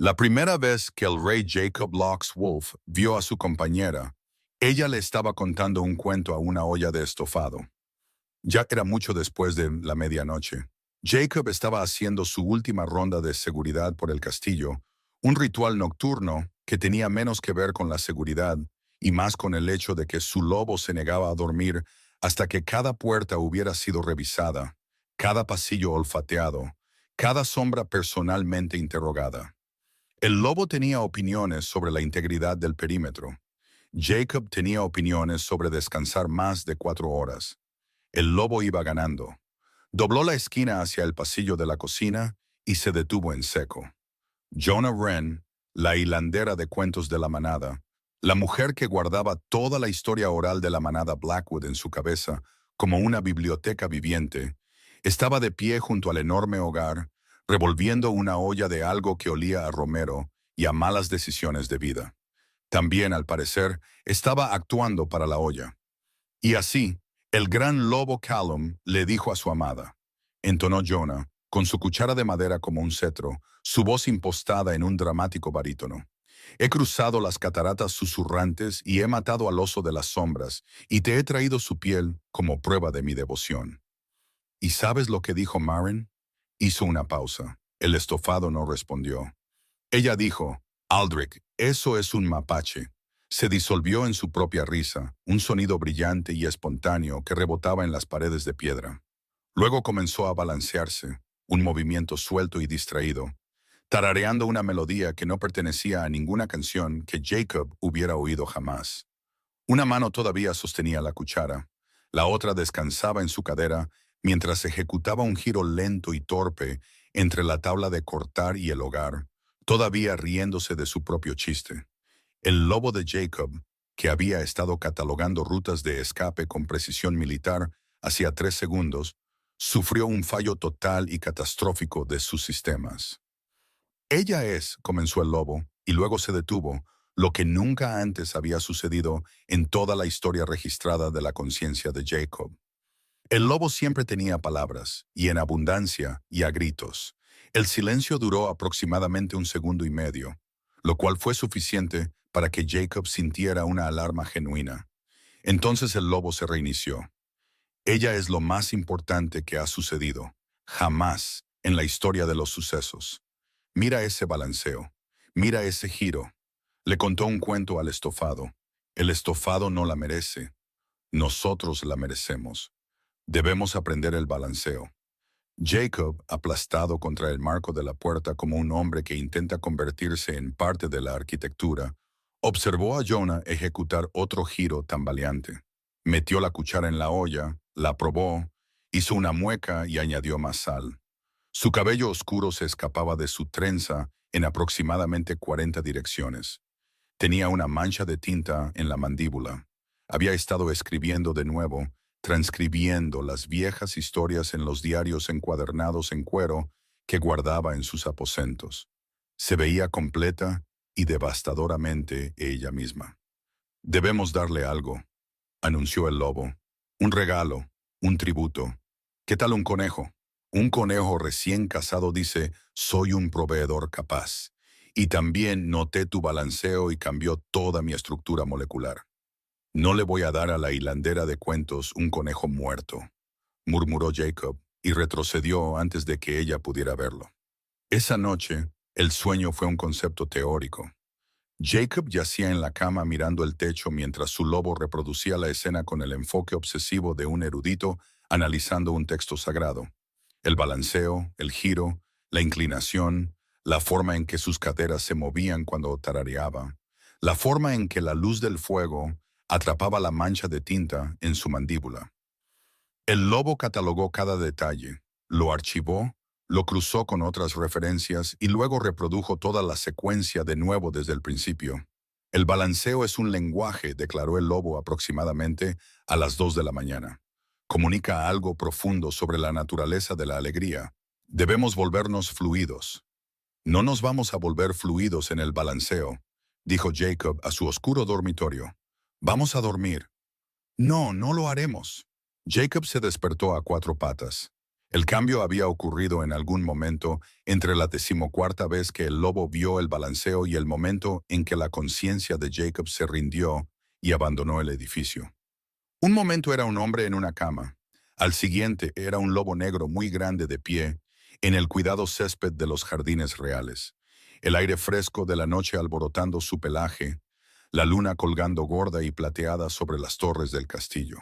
La primera vez que el rey Jacob Locks Wolf vio a su compañera, ella le estaba contando un cuento a una olla de estofado. Ya era mucho después de la medianoche. Jacob estaba haciendo su última ronda de seguridad por el castillo, un ritual nocturno que tenía menos que ver con la seguridad y más con el hecho de que su lobo se negaba a dormir hasta que cada puerta hubiera sido revisada, cada pasillo olfateado, cada sombra personalmente interrogada. El lobo tenía opiniones sobre la integridad del perímetro. Jacob tenía opiniones sobre descansar más de 4 horas. El lobo iba ganando. Dobló la esquina hacia el pasillo de la cocina y se detuvo en seco. Jonah Wren, la hilandera de cuentos de la manada, la mujer que guardaba toda la historia oral de la manada Blackwood en su cabeza como una biblioteca viviente, estaba de pie junto al enorme hogar, revolviendo una olla de algo que olía a romero y a malas decisiones de vida. También, al parecer, estaba actuando para la olla. Y así, el gran lobo Callum le dijo a su amada, entonó Jonah, con su cuchara de madera como un cetro, su voz impostada en un dramático barítono. He cruzado las cataratas susurrantes y he matado al oso de las sombras, y te he traído su piel como prueba de mi devoción. ¿Y sabes lo que dijo Maren? Hizo una pausa. El estofado no respondió. Ella dijo, Aldrich, eso es un mapache. Se disolvió en su propia risa, un sonido brillante y espontáneo que rebotaba en las paredes de piedra. Luego comenzó a balancearse, un movimiento suelto y distraído, tarareando una melodía que no pertenecía a ninguna canción que Jacob hubiera oído jamás. Una mano todavía sostenía la cuchara, la otra descansaba en su cadera mientras ejecutaba un giro lento y torpe entre la tabla de cortar y el hogar, todavía riéndose de su propio chiste. El lobo de Jacob, que había estado catalogando rutas de escape con precisión militar hacía 3 segundos, sufrió un fallo total y catastrófico de sus sistemas. Ella es, comenzó el lobo, y luego se detuvo, lo que nunca antes había sucedido en toda la historia registrada de la conciencia de Jacob. El lobo siempre tenía palabras, y en abundancia, y a gritos. El silencio duró aproximadamente 1 segundo y medio, lo cual fue suficiente para que Jacob sintiera una alarma genuina. Entonces el lobo se reinició. Ella es lo más importante que ha sucedido, jamás, en la historia de los sucesos. Mira ese balanceo, mira ese giro. Le contó un cuento al estofado. El estofado no la merece, nosotros la merecemos. Debemos aprender el balanceo. Jacob, aplastado contra el marco de la puerta como un hombre que intenta convertirse en parte de la arquitectura, observó a Jonah ejecutar otro giro tambaleante. Metió la cuchara en la olla, la probó, hizo una mueca y añadió más sal. Su cabello oscuro se escapaba de su trenza en aproximadamente 40 direcciones. Tenía una mancha de tinta en la mandíbula. Había estado escribiendo de nuevo, transcribiendo las viejas historias en los diarios encuadernados en cuero que guardaba en sus aposentos. Se veía completa y devastadoramente ella misma. Debemos darle algo, anunció el lobo. Un regalo, un tributo. ¿Qué tal un conejo? Un conejo recién casado dice, soy un proveedor capaz. Y también noté tu balanceo y cambió toda mi estructura molecular. No le voy a dar a la hilandera de cuentos un conejo muerto, murmuró Jacob, y retrocedió antes de que ella pudiera verlo. Esa noche, el sueño fue un concepto teórico. Jacob yacía en la cama mirando el techo mientras su lobo reproducía la escena con el enfoque obsesivo de un erudito analizando un texto sagrado. El balanceo, el giro, la inclinación, la forma en que sus caderas se movían cuando tarareaba, la forma en que la luz del fuego atrapaba la mancha de tinta en su mandíbula. El lobo catalogó cada detalle, lo archivó, lo cruzó con otras referencias y luego reprodujo toda la secuencia de nuevo desde el principio. El balanceo es un lenguaje, declaró el lobo aproximadamente a las 2 de la mañana. Comunica algo profundo sobre la naturaleza de la alegría. Debemos volvernos fluidos. No nos vamos a volver fluidos en el balanceo, dijo Jacob a su oscuro dormitorio. Vamos a dormir. No, no lo haremos. Jacob se despertó a 4 patas. El cambio había ocurrido en algún momento entre la 14ª vez que el lobo vio el balanceo y el momento en que la conciencia de Jacob se rindió y abandonó el edificio. Un momento era un hombre en una cama. Al siguiente era un lobo negro muy grande de pie en el cuidado césped de los jardines reales. El aire fresco de la noche alborotando su pelaje, la luna colgando gorda y plateada sobre las torres del castillo.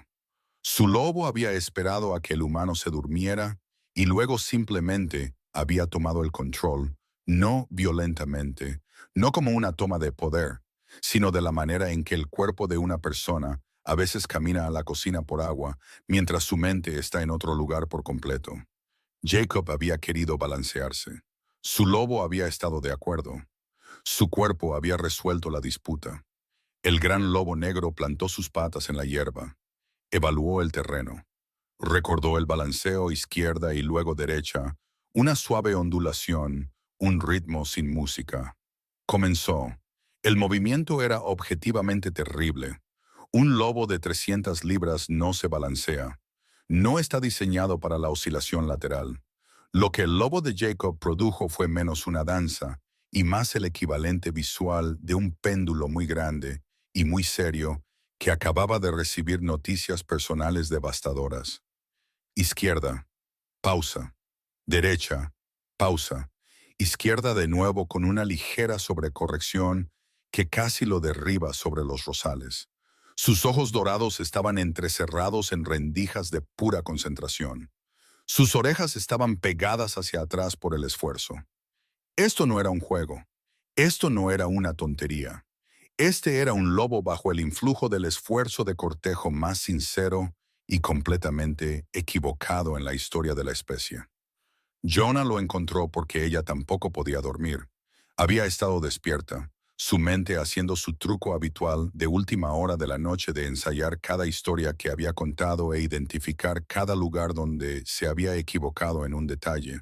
Su lobo había esperado a que el humano se durmiera y luego simplemente había tomado el control, no violentamente, no como una toma de poder, sino de la manera en que el cuerpo de una persona a veces camina a la cocina por agua mientras su mente está en otro lugar por completo. Jacob había querido balancearse. Su lobo había estado de acuerdo. Su cuerpo había resuelto la disputa. El gran lobo negro plantó sus patas en la hierba. Evaluó el terreno. Recordó el balanceo izquierda y luego derecha, una suave ondulación, un ritmo sin música. Comenzó. El movimiento era objetivamente terrible. Un lobo de 300 libras no se balancea. No está diseñado para la oscilación lateral. Lo que el lobo de Jacob produjo fue menos una danza y más el equivalente visual de un péndulo muy grande y muy serio que acababa de recibir noticias personales devastadoras. Izquierda, pausa. Derecha, pausa. Izquierda de nuevo con una ligera sobrecorrección que casi lo derriba sobre los rosales. Sus ojos dorados estaban entrecerrados en rendijas de pura concentración. Sus orejas estaban pegadas hacia atrás por el esfuerzo. Esto no era un juego. Esto no era una tontería. Este era un lobo bajo el influjo del esfuerzo de cortejo más sincero y completamente equivocado en la historia de la especie. Jonah lo encontró porque ella tampoco podía dormir. Había estado despierta, su mente haciendo su truco habitual de última hora de la noche de ensayar cada historia que había contado e identificar cada lugar donde se había equivocado en un detalle,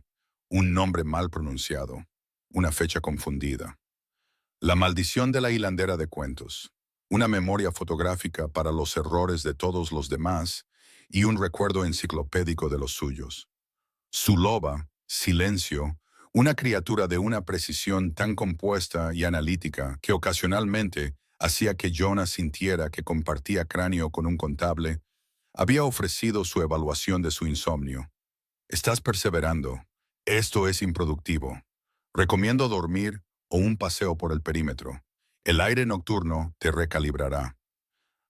un nombre mal pronunciado, una fecha confundida. La maldición de la hilandera de cuentos, una memoria fotográfica para los errores de todos los demás y un recuerdo enciclopédico de los suyos. Su loba, Silencio, una criatura de una precisión tan compuesta y analítica que ocasionalmente hacía que Jonah sintiera que compartía cráneo con un contable, había ofrecido su evaluación de su insomnio. Estás perseverando. Esto es improductivo. Recomiendo dormir o un paseo por el perímetro. El aire nocturno te recalibrará.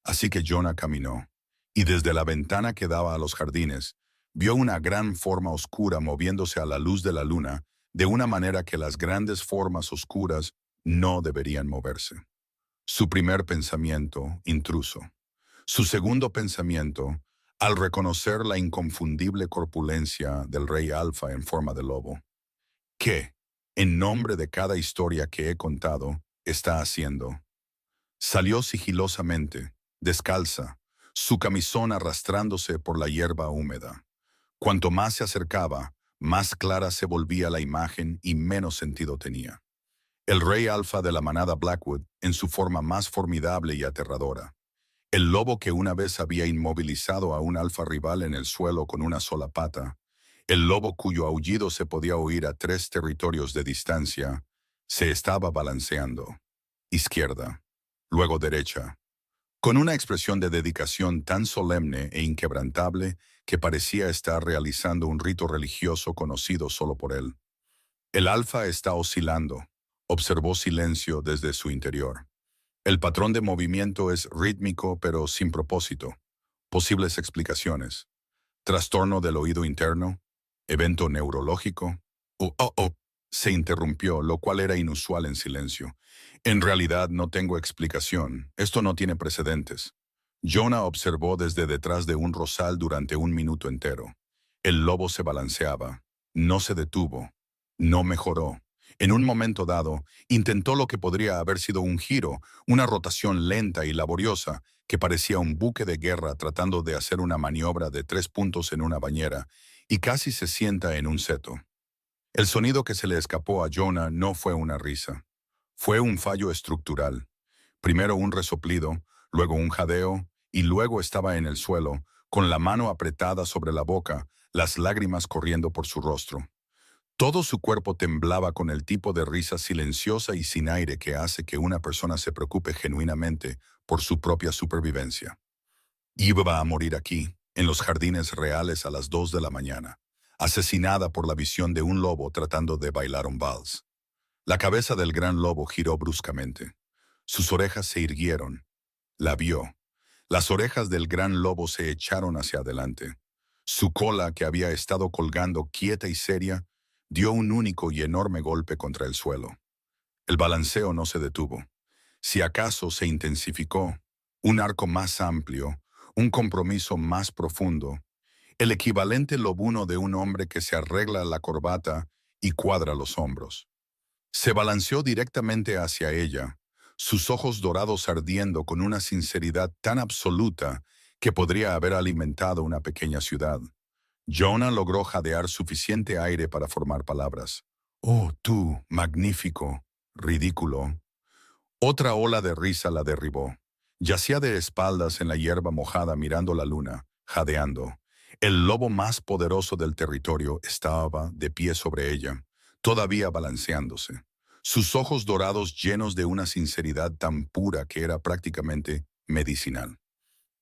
Así que Jonah caminó, y desde la ventana que daba a los jardines, vio una gran forma oscura moviéndose a la luz de la luna, de una manera que las grandes formas oscuras no deberían moverse. Su primer pensamiento, intruso. Su segundo pensamiento, al reconocer la inconfundible corpulencia del rey alfa en forma de lobo. ¿Qué, en nombre de cada historia que he contado, está haciendo? Salió sigilosamente, descalza, su camisón arrastrándose por la hierba húmeda. Cuanto más se acercaba, más clara se volvía la imagen y menos sentido tenía. El rey alfa de la manada Blackwood en su forma más formidable y aterradora. El lobo que una vez había inmovilizado a un alfa rival en el suelo con una sola pata. El lobo cuyo aullido se podía oír a 3 territorios de distancia, se estaba balanceando. Izquierda, luego derecha, con una expresión de dedicación tan solemne e inquebrantable que parecía estar realizando un rito religioso conocido solo por él. El alfa está oscilando, observó Silencio desde su interior. El patrón de movimiento es rítmico pero sin propósito. Posibles explicaciones. Trastorno del oído interno, evento neurológico. Se interrumpió, lo cual era inusual en Silencio. En realidad no tengo explicación. Esto no tiene precedentes. Jonah observó desde detrás de un rosal durante un minuto entero. El lobo se balanceaba. No se detuvo. No mejoró. En un momento dado, intentó lo que podría haber sido un giro, una rotación lenta y laboriosa, que parecía un buque de guerra tratando de hacer una maniobra de 3 puntos en una bañera, y casi se sienta en un seto. El sonido que se le escapó a Jonah no fue una risa. Fue un fallo estructural. Primero un resoplido, luego un jadeo, y luego estaba en el suelo, con la mano apretada sobre la boca, las lágrimas corriendo por su rostro. Todo su cuerpo temblaba con el tipo de risa silenciosa y sin aire que hace que una persona se preocupe genuinamente por su propia supervivencia. Iba a morir aquí, en los jardines reales a las 2 de la mañana, asesinada por la visión de un lobo tratando de bailar un vals. La cabeza del gran lobo giró bruscamente. Sus orejas se irguieron. La vio. Las orejas del gran lobo se echaron hacia adelante. Su cola, que había estado colgando quieta y seria, dio un único y enorme golpe contra el suelo. El balanceo no se detuvo. Si acaso se intensificó, un arco más amplio, un compromiso más profundo, el equivalente lobuno de un hombre que se arregla la corbata y cuadra los hombros. Se balanceó directamente hacia ella, sus ojos dorados ardiendo con una sinceridad tan absoluta que podría haber alimentado una pequeña ciudad. Jonah logró jadear suficiente aire para formar palabras. «Oh, tú, magnífico, ridículo». Otra ola de risa la derribó. Yacía de espaldas en la hierba mojada mirando la luna, jadeando. El lobo más poderoso del territorio estaba de pie sobre ella, todavía balanceándose. Sus ojos dorados llenos de una sinceridad tan pura que era prácticamente medicinal.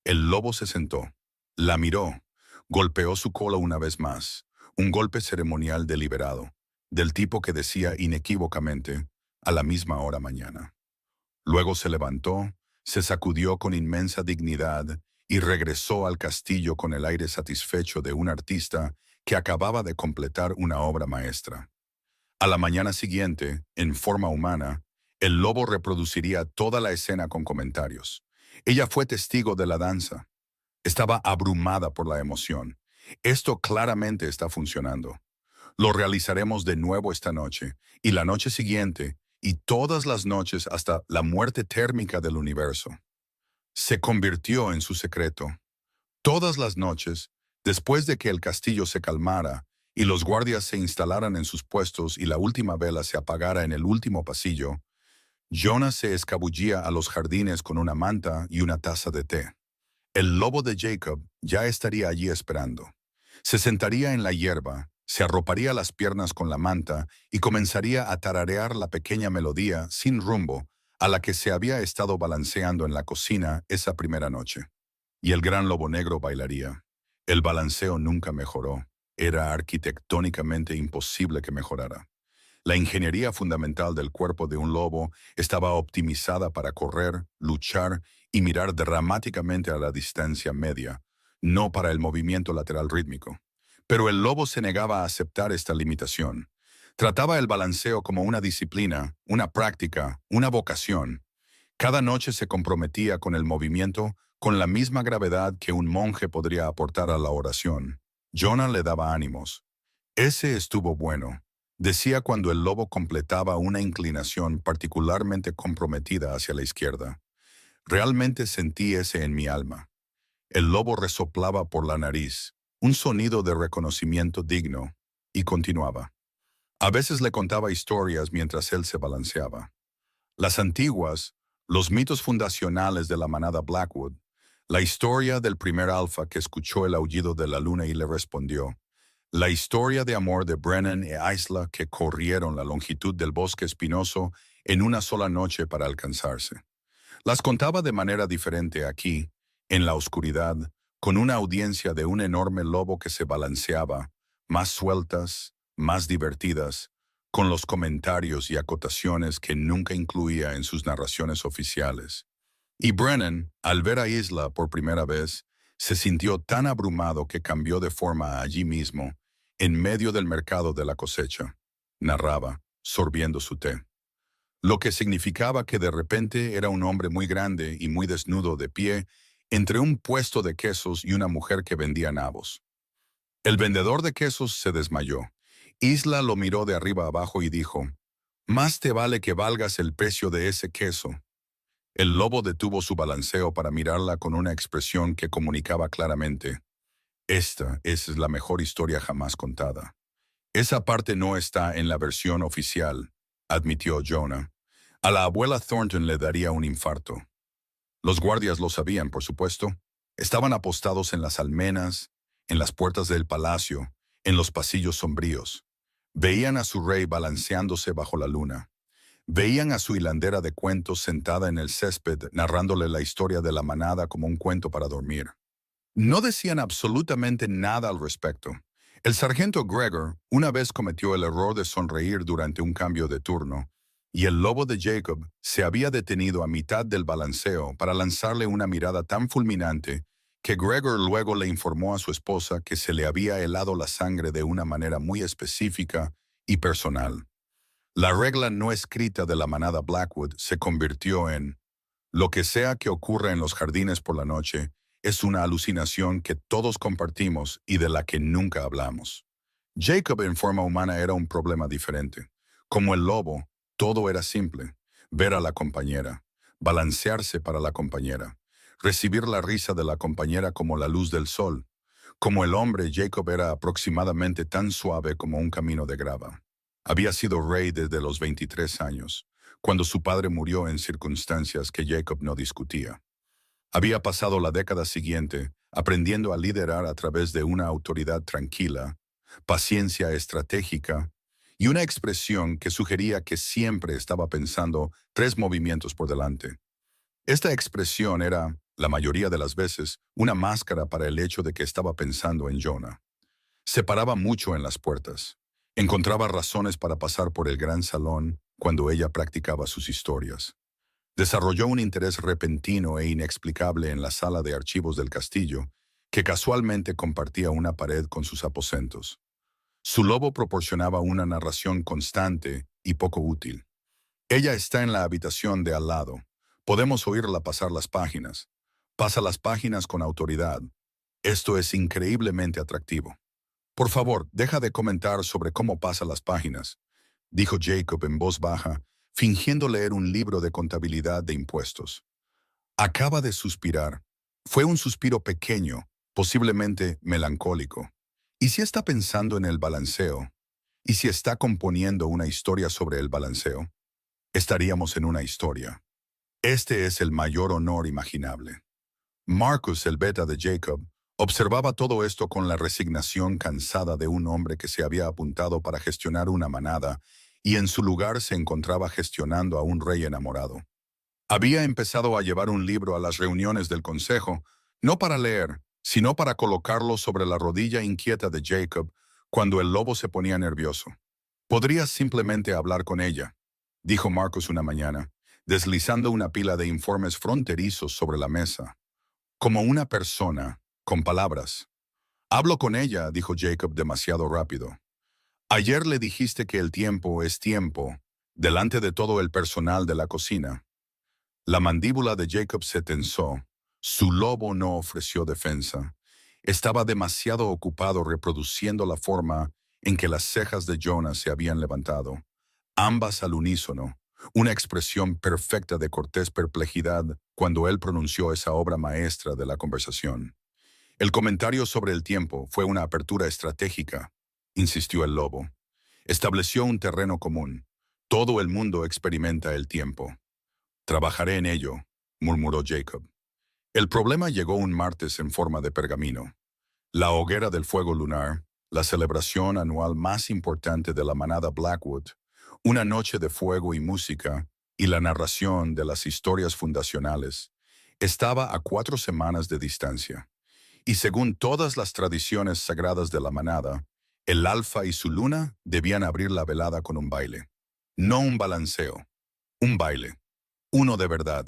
El lobo se sentó, la miró, golpeó su cola una vez más, un golpe ceremonial deliberado, del tipo que decía inequívocamente, a la misma hora mañana. Luego se levantó, se sacudió con inmensa dignidad y regresó al castillo con el aire satisfecho de un artista que acababa de completar una obra maestra. A la mañana siguiente, en forma humana, el lobo reproduciría toda la escena con comentarios. Ella fue testigo de la danza. Estaba abrumada por la emoción. Esto claramente está funcionando. Lo realizaremos de nuevo esta noche, y la noche siguiente, y todas las noches hasta la muerte térmica del universo. Se convirtió en su secreto. Todas las noches, después de que el castillo se calmara y los guardias se instalaran en sus puestos y la última vela se apagara en el último pasillo, Jonah se escabullía a los jardines con una manta y una taza de té. El lobo de Jacob ya estaría allí esperando. Se sentaría en la hierba, se arroparía las piernas con la manta y comenzaría a tararear la pequeña melodía sin rumbo a la que se había estado balanceando en la cocina esa primera noche. Y el gran lobo negro bailaría. El balanceo nunca mejoró. Era arquitectónicamente imposible que mejorara. La ingeniería fundamental del cuerpo de un lobo estaba optimizada para correr, luchar y mirar dramáticamente a la distancia media, no para el movimiento lateral rítmico. Pero el lobo se negaba a aceptar esta limitación. Trataba el balanceo como una disciplina, una práctica, una vocación. Cada noche se comprometía con el movimiento con la misma gravedad que un monje podría aportar a la oración. Jonah le daba ánimos. Ese estuvo bueno, decía cuando el lobo completaba una inclinación particularmente comprometida hacia la izquierda. Realmente sentí ese en mi alma. El lobo resoplaba por la nariz, un sonido de reconocimiento digno, y continuaba. A veces le contaba historias mientras él se balanceaba. Las antiguas, los mitos fundacionales de la manada Blackwood, la historia del primer alfa que escuchó el aullido de la luna y le respondió, la historia de amor de Brennan e Isla que corrieron la longitud del bosque espinoso en una sola noche para alcanzarse. Las contaba de manera diferente aquí, en la oscuridad, con una audiencia de un enorme lobo que se balanceaba, más sueltas, más divertidas, con los comentarios y acotaciones que nunca incluía en sus narraciones oficiales. Y Brennan, al ver a Isla por primera vez, se sintió tan abrumado que cambió de forma allí mismo, en medio del mercado de la cosecha. Narraba, sorbiendo su té. Lo que significaba que de repente era un hombre muy grande y muy desnudo de pie entre un puesto de quesos y una mujer que vendía nabos. El vendedor de quesos se desmayó. Isla lo miró de arriba abajo y dijo, «Más te vale que valgas el precio de ese queso». El lobo detuvo su balanceo para mirarla con una expresión que comunicaba claramente, «Esta es la mejor historia jamás contada». «Esa parte no está en la versión oficial», admitió Jonah. A la abuela Thornton le daría un infarto. Los guardias lo sabían, por supuesto. Estaban apostados en las almenas, en las puertas del palacio, en los pasillos sombríos. Veían a su rey balanceándose bajo la luna. Veían a su hilandera de cuentos sentada en el césped narrándole la historia de la manada como un cuento para dormir. No decían absolutamente nada al respecto. El sargento Gregor una vez cometió el error de sonreír durante un cambio de turno, y el lobo de Jacob se había detenido a mitad del balanceo para lanzarle una mirada tan fulminante que Gregor luego le informó a su esposa que se le había helado la sangre de una manera muy específica y personal. La regla no escrita de la manada Blackwood se convirtió en: lo que sea que ocurra en los jardines por la noche es una alucinación que todos compartimos y de la que nunca hablamos. Jacob en forma humana era un problema diferente. Como el lobo, todo era simple: ver a la compañera, balancearse para la compañera, recibir la risa de la compañera como la luz del sol. Como el hombre, Jacob era aproximadamente tan suave como un camino de grava. Había sido rey desde los 23 años, cuando su padre murió en circunstancias que Jacob no discutía. Había pasado la década siguiente aprendiendo a liderar a través de una autoridad tranquila, paciencia estratégica y una expresión que sugería que siempre estaba pensando 3 movimientos por delante. Esta expresión era, la mayoría de las veces, una máscara para el hecho de que estaba pensando en Jonah. Se paraba mucho en las puertas. Encontraba razones para pasar por el gran salón cuando ella practicaba sus historias. Desarrolló un interés repentino e inexplicable en la sala de archivos del castillo, que casualmente compartía una pared con sus aposentos. Su lobo proporcionaba una narración constante y poco útil. Ella está en la habitación de al lado. Podemos oírla pasar las páginas. Pasa las páginas con autoridad. Esto es increíblemente atractivo. Por favor, deja de comentar sobre cómo pasa las páginas, dijo Jacob en voz baja, fingiendo leer un libro de contabilidad de impuestos. Acaba de suspirar. Fue un suspiro pequeño, posiblemente melancólico. ¿Y si está pensando en el balanceo? ¿Y si está componiendo una historia sobre el balanceo? Estaríamos en una historia. Este es el mayor honor imaginable. Marcus, el beta de Jacob, observaba todo esto con la resignación cansada de un hombre que se había apuntado para gestionar una manada y en su lugar se encontraba gestionando a un rey enamorado. Había empezado a llevar un libro a las reuniones del consejo, no para leer, sino para colocarlo sobre la rodilla inquieta de Jacob cuando el lobo se ponía nervioso. «Podrías simplemente hablar con ella», dijo Marcus una mañana, deslizando una pila de informes fronterizos sobre la mesa. Como una persona, con palabras. «Hablo con ella», dijo Jacob demasiado rápido. «Ayer le dijiste que el tiempo es tiempo», delante de todo el personal de la cocina. La mandíbula de Jacob se tensó. Su lobo no ofreció defensa. Estaba demasiado ocupado reproduciendo la forma en que las cejas de Jonah se habían levantado, ambas al unísono, una expresión perfecta de cortés perplejidad cuando él pronunció esa obra maestra de la conversación. «El comentario sobre el tiempo fue una apertura estratégica», insistió el lobo. «Estableció un terreno común. Todo el mundo experimenta el tiempo». «Trabajaré en ello», murmuró Jacob. El problema llegó un martes en forma de pergamino. La hoguera del fuego lunar, la celebración anual más importante de la manada Blackwood, una noche de fuego y música, y la narración de las historias fundacionales, estaba a 4 semanas de distancia. Y según todas las tradiciones sagradas de la manada, el alfa y su luna debían abrir la velada con un baile. No un balanceo, un baile. Uno de verdad.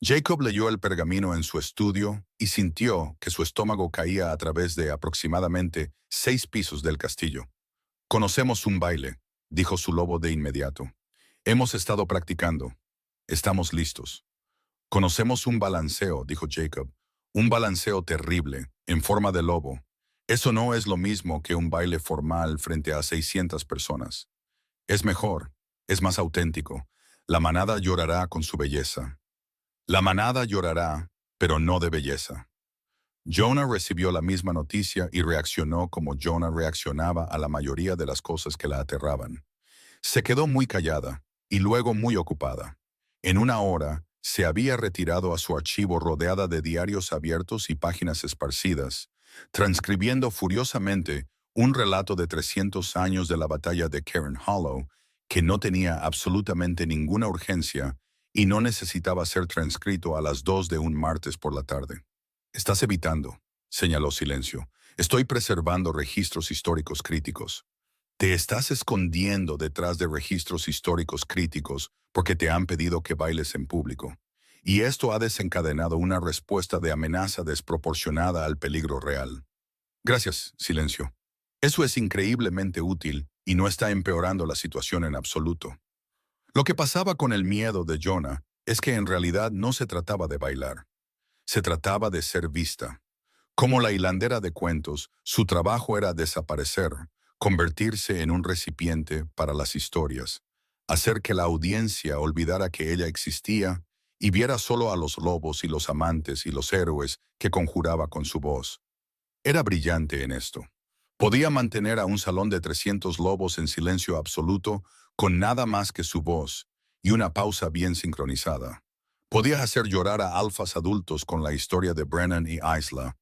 Jacob leyó el pergamino en su estudio y sintió que su estómago caía a través de aproximadamente 6 pisos del castillo. «Conocemos un baile», dijo su lobo de inmediato. «Hemos estado practicando. Estamos listos». «Conocemos un balanceo», dijo Jacob. «Un balanceo terrible, en forma de lobo. Eso no es lo mismo que un baile formal frente a 600 personas. Es mejor, es más auténtico. La manada llorará con su belleza». La manada llorará, pero no de belleza. Jonah recibió la misma noticia y reaccionó como Jonah reaccionaba a la mayoría de las cosas que la aterraban. Se quedó muy callada y luego muy ocupada. En una hora, se había retirado a su archivo rodeada de diarios abiertos y páginas esparcidas, transcribiendo furiosamente un relato de 300 años de la batalla de Karen Hollow, que no tenía absolutamente ninguna urgencia y no necesitaba ser transcrito a las 2 de un martes por la tarde. Estás evitando, señaló Silencio. Estoy preservando registros históricos críticos. Te estás escondiendo detrás de registros históricos críticos porque te han pedido que bailes en público. Y esto ha desencadenado una respuesta de amenaza desproporcionada al peligro real. Gracias, Silencio. Eso es increíblemente útil y no está empeorando la situación en absoluto. Lo que pasaba con el miedo de Jonah es que en realidad no se trataba de bailar. Se trataba de ser vista. Como la hilandera de cuentos, su trabajo era desaparecer, convertirse en un recipiente para las historias, hacer que la audiencia olvidara que ella existía y viera solo a los lobos y los amantes y los héroes que conjuraba con su voz. Era brillante en esto. Podía mantener a un salón de 300 lobos en silencio absoluto con nada más que su voz y una pausa bien sincronizada. Podía hacer llorar a alfas adultos con la historia de Brennan y Isla.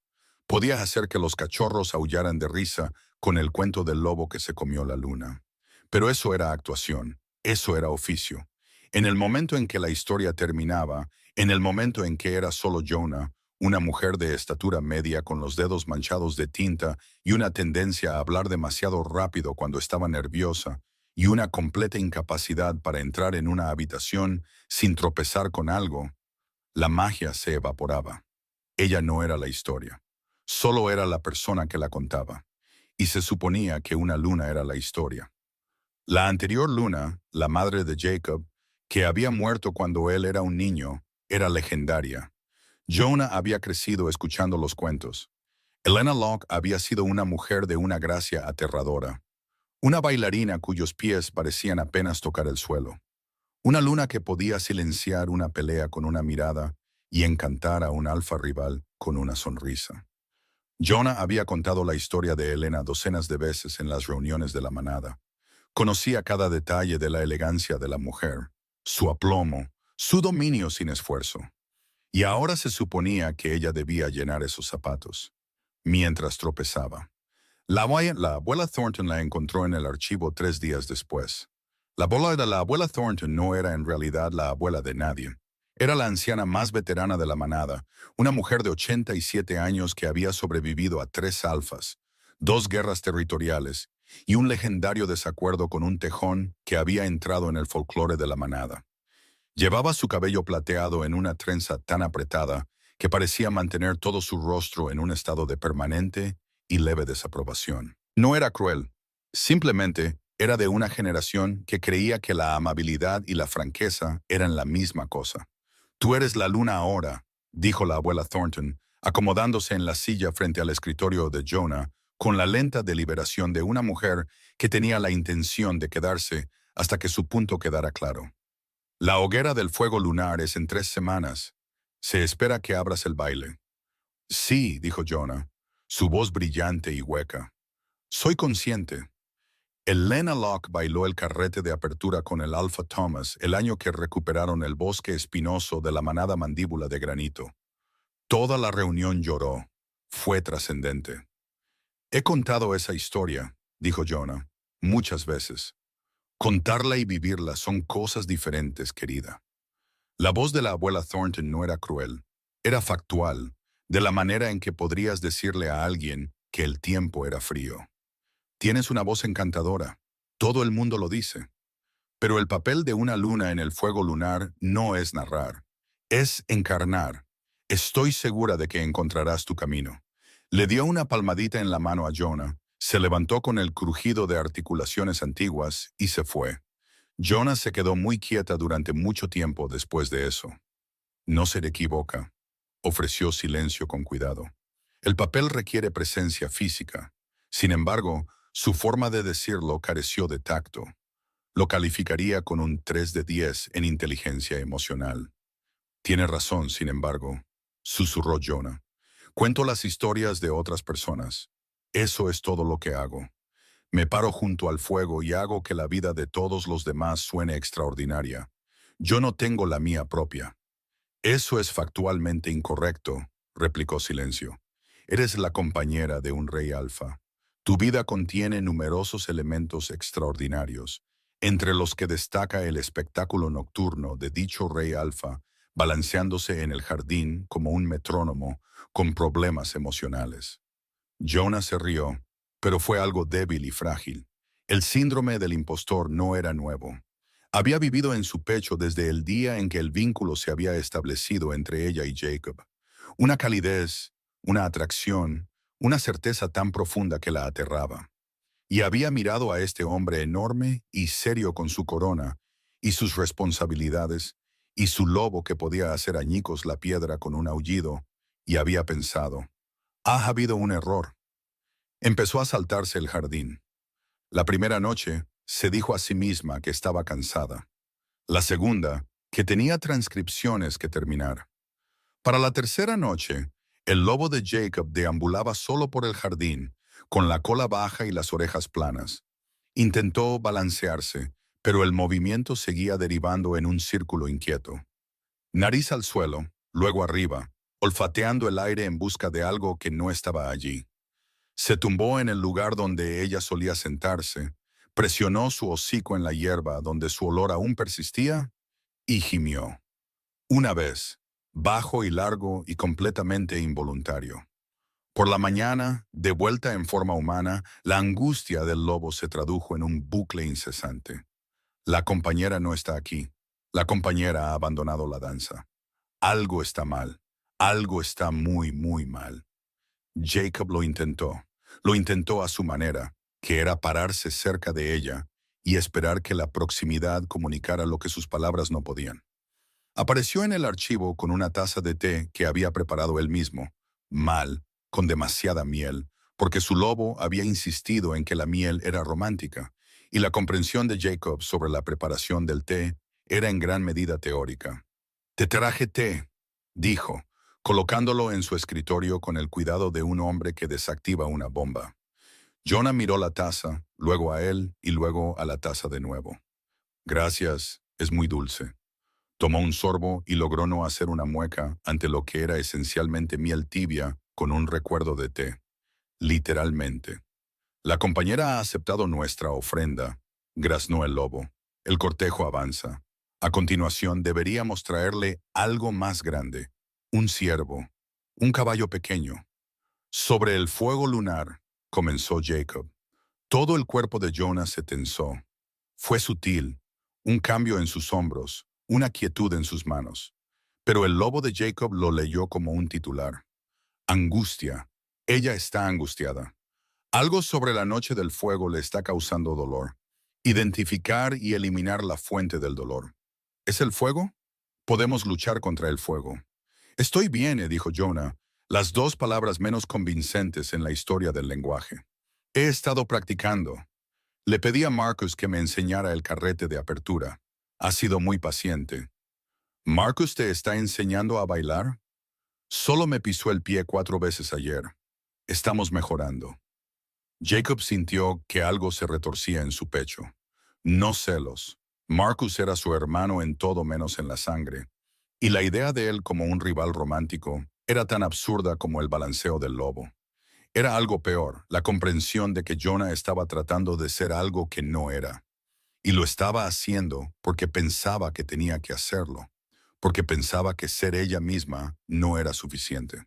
Podía hacer que los cachorros aullaran de risa con el cuento del lobo que se comió la luna. Pero eso era actuación, eso era oficio. En el momento en que la historia terminaba, en el momento en que era solo Jonah, una mujer de estatura media con los dedos manchados de tinta y una tendencia a hablar demasiado rápido cuando estaba nerviosa, y una completa incapacidad para entrar en una habitación sin tropezar con algo, la magia se evaporaba. Ella no era la historia. Solo era la persona que la contaba. Y se suponía que una luna era la historia. La anterior luna, la madre de Jacob, que había muerto cuando él era un niño, era legendaria. Jonah había crecido escuchando los cuentos. Elena Locke había sido una mujer de una gracia aterradora. Una bailarina cuyos pies parecían apenas tocar el suelo. Una luna que podía silenciar una pelea con una mirada y encantar a un alfa rival con una sonrisa. Jonah había contado la historia de Elena docenas de veces en las reuniones de la manada. Conocía cada detalle de la elegancia de la mujer, su aplomo, su dominio sin esfuerzo. Y ahora se suponía que ella debía llenar esos zapatos, mientras tropezaba. La abuela Thornton la encontró en el archivo 3 días después. La abuela Thornton no era en realidad la abuela de nadie. Era la anciana más veterana de la manada, una mujer de 87 años que había sobrevivido a 3 alfas, 2 guerras territoriales y un legendario desacuerdo con un tejón que había entrado en el folclore de la manada. Llevaba su cabello plateado en una trenza tan apretada que parecía mantener todo su rostro en un estado de permanente y leve desaprobación. No era cruel, simplemente era de una generación que creía que la amabilidad y la franqueza eran la misma cosa. Tú eres la luna ahora, dijo la abuela Thornton, acomodándose en la silla frente al escritorio de Jonah, con la lenta deliberación de una mujer que tenía la intención de quedarse hasta que su punto quedara claro. La hoguera del fuego lunar es en 3 semanas. Se espera que abras el baile. Sí, dijo Jonah, su voz brillante y hueca. Soy consciente. Elena Locke bailó el carrete de apertura con el Alpha Thomas el año que recuperaron el bosque espinoso de la manada mandíbula de granito. Toda la reunión lloró. Fue trascendente. He contado esa historia, dijo Jonah, muchas veces. Contarla y vivirla son cosas diferentes, querida. La voz de la abuela Thornton no era cruel, era factual, de la manera en que podrías decirle a alguien que el tiempo era frío. Tienes una voz encantadora, todo el mundo lo dice. Pero el papel de una luna en el fuego lunar no es narrar, es encarnar. Estoy segura de que encontrarás tu camino. Le dio una palmadita en la mano a Jonah, se levantó con el crujido de articulaciones antiguas y se fue. Jonah se quedó muy quieta durante mucho tiempo después de eso. No se equivoca, ofreció Silencio con cuidado. El papel requiere presencia física. Sin embargo, su forma de decirlo careció de tacto. Lo calificaría con un 3 de 10 en inteligencia emocional. Tiene razón, sin embargo, susurró Jonah. Cuento las historias de otras personas. Eso es todo lo que hago. Me paro junto al fuego y hago que la vida de todos los demás suene extraordinaria. Yo no tengo la mía propia. Eso es factualmente incorrecto, replicó Silencio. Eres la compañera de un rey alfa. Tu vida contiene numerosos elementos extraordinarios, entre los que destaca el espectáculo nocturno de dicho rey alfa balanceándose en el jardín como un metrónomo con problemas emocionales. Jonah se rió, pero fue algo débil y frágil. El síndrome del impostor no era nuevo. Había vivido en su pecho desde el día en que el vínculo se había establecido entre ella y Jacob. Una calidez, una atracción, una certeza tan profunda que la aterraba. Y había mirado a este hombre enorme y serio con su corona, y sus responsabilidades, y su lobo que podía hacer añicos la piedra con un aullido, y había pensado, ha habido un error. Empezó a saltarse el jardín. La primera noche, se dijo a sí misma que estaba cansada. La segunda, que tenía transcripciones que terminar. Para la tercera noche, el lobo de Jacob deambulaba solo por el jardín, con la cola baja y las orejas planas. Intentó balancearse, pero el movimiento seguía derivando en un círculo inquieto. Nariz al suelo, luego arriba, olfateando el aire en busca de algo que no estaba allí. Se tumbó en el lugar donde ella solía sentarse, presionó su hocico en la hierba donde su olor aún persistía y gimió. Una vez, bajo y largo y completamente involuntario. Por la mañana, de vuelta en forma humana, la angustia del lobo se tradujo en un bucle incesante. La compañera no está aquí. La compañera ha abandonado la danza. Algo está mal. Algo está muy, muy mal. Jacob lo intentó. Lo intentó a su manera, que era pararse cerca de ella y esperar que la proximidad comunicara lo que sus palabras no podían. Apareció en el archivo con una taza de té que había preparado él mismo, mal, con demasiada miel, porque su lobo había insistido en que la miel era romántica, y la comprensión de Jacob sobre la preparación del té era en gran medida teórica. Te traje té, dijo, colocándolo en su escritorio con el cuidado de un hombre que desactiva una bomba. Jonah miró la taza, luego a él y luego a la taza de nuevo. Gracias, es muy dulce. Tomó un sorbo y logró no hacer una mueca ante lo que era esencialmente miel tibia con un recuerdo de té. Literalmente. La compañera ha aceptado nuestra ofrenda, graznó el lobo. El cortejo avanza. A continuación deberíamos traerle algo más grande. Un ciervo. Un caballo pequeño. Sobre el fuego lunar, comenzó Jacob. Todo el cuerpo de Jonah se tensó. Fue sutil, un cambio en sus hombros, una quietud en sus manos. Pero el lobo de Jacob lo leyó como un titular. Angustia. Ella está angustiada. Algo sobre la noche del fuego le está causando dolor. Identificar y eliminar la fuente del dolor. ¿Es el fuego? Podemos luchar contra el fuego. Estoy bien, dijo Jonah, las dos palabras menos convincentes en la historia del lenguaje. He estado practicando. Le pedí a Marcus que me enseñara el carrete de apertura. Ha sido muy paciente. ¿Marcus te está enseñando a bailar? Solo me pisó el pie 4 veces ayer. Estamos mejorando. Jacob sintió que algo se retorcía en su pecho. No celos. Marcus era su hermano en todo menos en la sangre. Y la idea de él como un rival romántico era tan absurda como el balanceo del lobo. Era algo peor, la comprensión de que Jonah estaba tratando de ser algo que no era. Y lo estaba haciendo porque pensaba que tenía que hacerlo, porque pensaba que ser ella misma no era suficiente.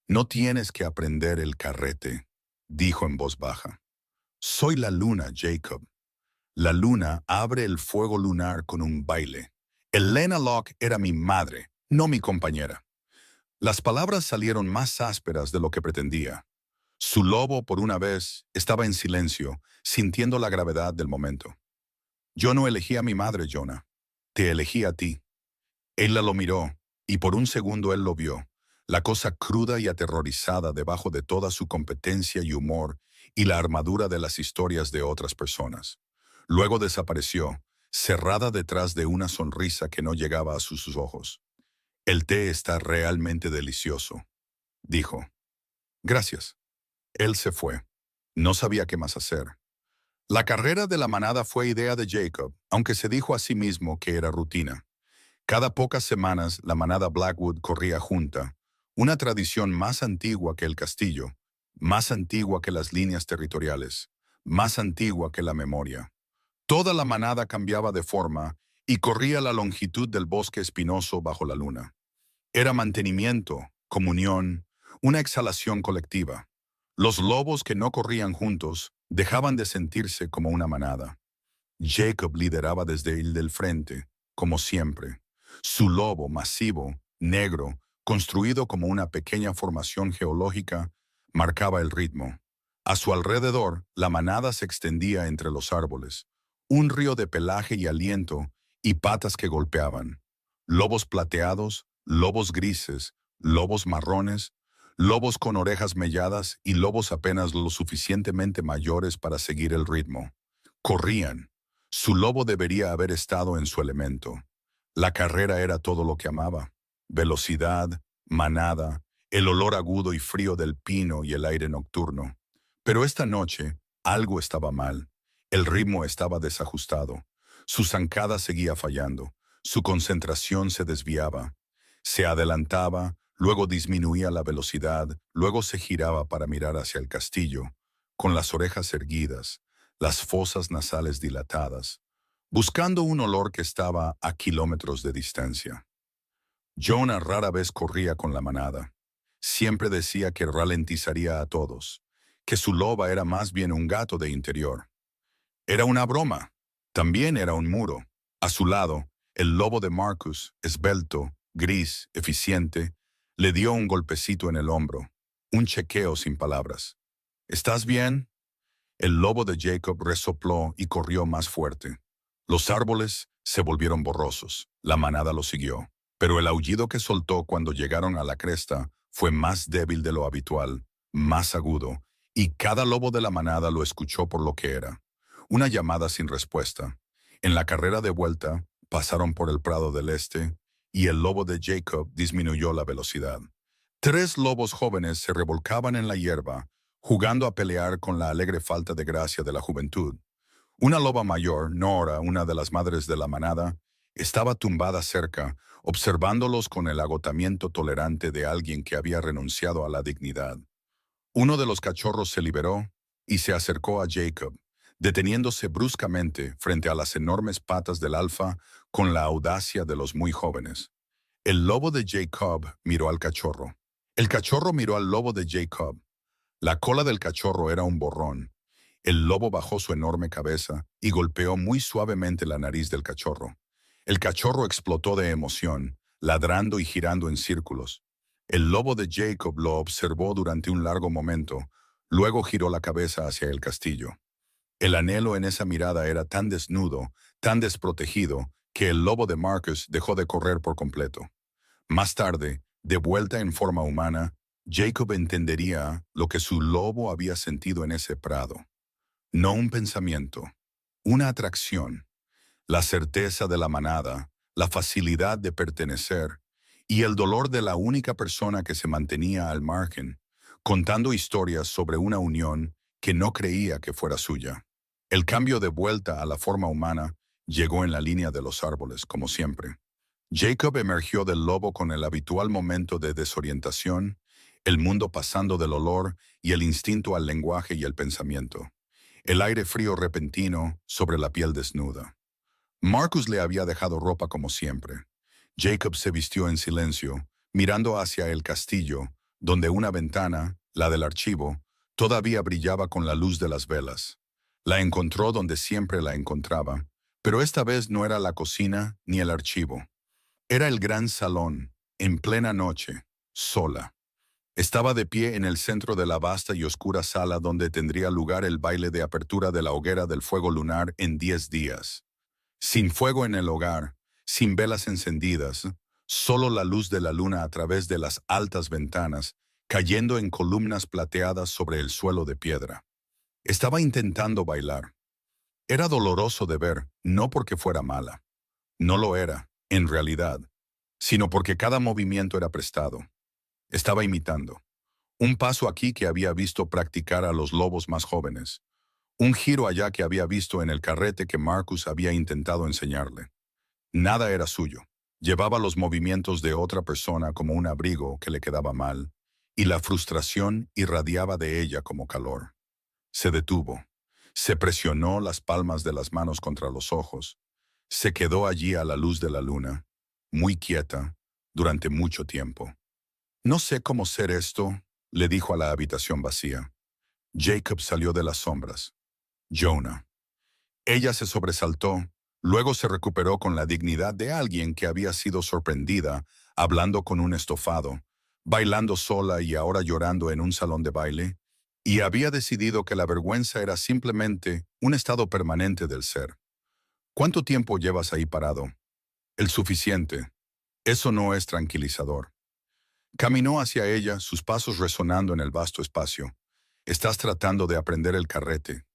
No tienes que aprender el carrete, dijo en voz baja. Soy la luna, Jacob. La luna abre el fuego lunar con un baile. Elena Locke era mi madre, no mi compañera. Las palabras salieron más ásperas de lo que pretendía. Su lobo, por una vez, estaba en silencio, sintiendo la gravedad del momento. Yo no elegí a mi madre, Jonah. Te elegí a ti. Ella lo miró, y por un segundo él lo vio, la cosa cruda y aterrorizada debajo de toda su competencia y humor y la armadura de las historias de otras personas. Luego desapareció, cerrada detrás de una sonrisa que no llegaba a sus ojos. El té está realmente delicioso, dijo. Gracias. Él se fue. No sabía qué más hacer. La carrera de la manada fue idea de Jacob, aunque se dijo a sí mismo que era rutina. Cada pocas semanas la manada Blackwood corría junta, Una tradición más antigua que el castillo, más antigua que las líneas territoriales, más antigua que la memoria. Toda la manada cambiaba de forma y corría la longitud del bosque espinoso bajo la luna. Era mantenimiento, comunión, una exhalación colectiva. Los lobos que no corrían juntos dejaban de sentirse como una manada. Jacob lideraba desde el del frente, como siempre. Su lobo masivo, negro, construido como una pequeña formación geológica, marcaba el ritmo. A su alrededor, la manada se extendía entre los árboles, un río de pelaje y aliento y patas que golpeaban. Lobos plateados, lobos grises, lobos marrones, lobos con orejas melladas y lobos apenas lo suficientemente mayores para seguir el ritmo. Corrían. Su lobo debería haber estado en su elemento. La carrera era todo lo que amaba. Velocidad, manada, el olor agudo y frío del pino y el aire nocturno. Pero esta noche, algo estaba mal. El ritmo estaba desajustado. Su zancada seguía fallando. Su concentración se desviaba. Se adelantaba, luego disminuía la velocidad, luego se giraba para mirar hacia el castillo, con las orejas erguidas, las fosas nasales dilatadas, buscando un olor que estaba a kilómetros de distancia. Jonah rara vez corría con la manada. Siempre decía que ralentizaría a todos, que su loba era más bien un gato de interior. Era una broma. También era un muro. A su lado, el lobo de Marcus, esbelto, gris, eficiente, le dio un golpecito en el hombro, un chequeo sin palabras. ¿Estás bien? El lobo de Jacob resopló y corrió más fuerte. Los árboles se volvieron borrosos. La manada lo siguió. Pero el aullido que soltó cuando llegaron a la cresta fue más débil de lo habitual, más agudo, y cada lobo de la manada lo escuchó por lo que era. Una llamada sin respuesta. En la carrera de vuelta, pasaron por el prado del este, y el lobo de Jacob disminuyó la velocidad. 3 lobos jóvenes se revolcaban en la hierba, jugando a pelear con la alegre falta de gracia de la juventud. Una loba mayor, Nora, una de las madres de la manada, estaba tumbada cerca, observándolos con el agotamiento tolerante de alguien que había renunciado a la dignidad. Uno de los cachorros se liberó y se acercó a Jacob, deteniéndose bruscamente frente a las enormes patas del alfa con la audacia de los muy jóvenes. El lobo de Jacob miró al cachorro. El cachorro miró al lobo de Jacob. La cola del cachorro era un borrón. El lobo bajó su enorme cabeza y golpeó muy suavemente la nariz del cachorro. El cachorro explotó de emoción, ladrando y girando en círculos. El lobo de Jacob lo observó durante un largo momento, luego giró la cabeza hacia el castillo. El anhelo en esa mirada era tan desnudo, tan desprotegido, que el lobo de Marcus dejó de correr por completo. Más tarde, de vuelta en forma humana, Jacob entendería lo que su lobo había sentido en ese prado. No un pensamiento, una atracción, la certeza de la manada, la facilidad de pertenecer y el dolor de la única persona que se mantenía al margen, contando historias sobre una unión que no creía que fuera suya. El cambio de vuelta a la forma humana llegó en la línea de los árboles, como siempre. Jacob emergió del lobo con el habitual momento de desorientación, el mundo pasando del olor y el instinto al lenguaje y el pensamiento. El aire frío repentino sobre la piel desnuda. Marcus le había dejado ropa como siempre. Jacob se vistió en silencio, mirando hacia el castillo, donde una ventana, la del archivo, todavía brillaba con la luz de las velas. La encontró donde siempre la encontraba, pero esta vez no era la cocina ni el archivo. Era el gran salón, en plena noche, sola. Estaba de pie en el centro de la vasta y oscura sala donde tendría lugar el baile de apertura de la hoguera del fuego lunar en 10 días. Sin fuego en el hogar, sin velas encendidas, solo la luz de la luna a través de las altas ventanas, cayendo en columnas plateadas sobre el suelo de piedra. Estaba intentando bailar. Era doloroso de ver, no porque fuera mala. No lo era, en realidad, sino porque cada movimiento era prestado. Estaba imitando. Un paso aquí que había visto practicar a los lobos más jóvenes. Un giro allá que había visto en el carrete que Marcus había intentado enseñarle. Nada era suyo. Llevaba los movimientos de otra persona como un abrigo que le quedaba mal, y la frustración irradiaba de ella como calor. Se detuvo. Se presionó las palmas de las manos contra los ojos. Se quedó allí a la luz de la luna, muy quieta, durante mucho tiempo. No sé cómo ser esto, le dijo a la habitación vacía. Jacob salió de las sombras. Jonah. Ella se sobresaltó, luego se recuperó con la dignidad de alguien que había sido sorprendida, hablando con un estofado, bailando sola y ahora llorando en un salón de baile, y había decidido que la vergüenza era simplemente un estado permanente del ser. ¿Cuánto tiempo llevas ahí parado? El suficiente. Eso no es tranquilizador. Caminó hacia ella, sus pasos resonando en el vasto espacio. Estás tratando de aprender el carrete.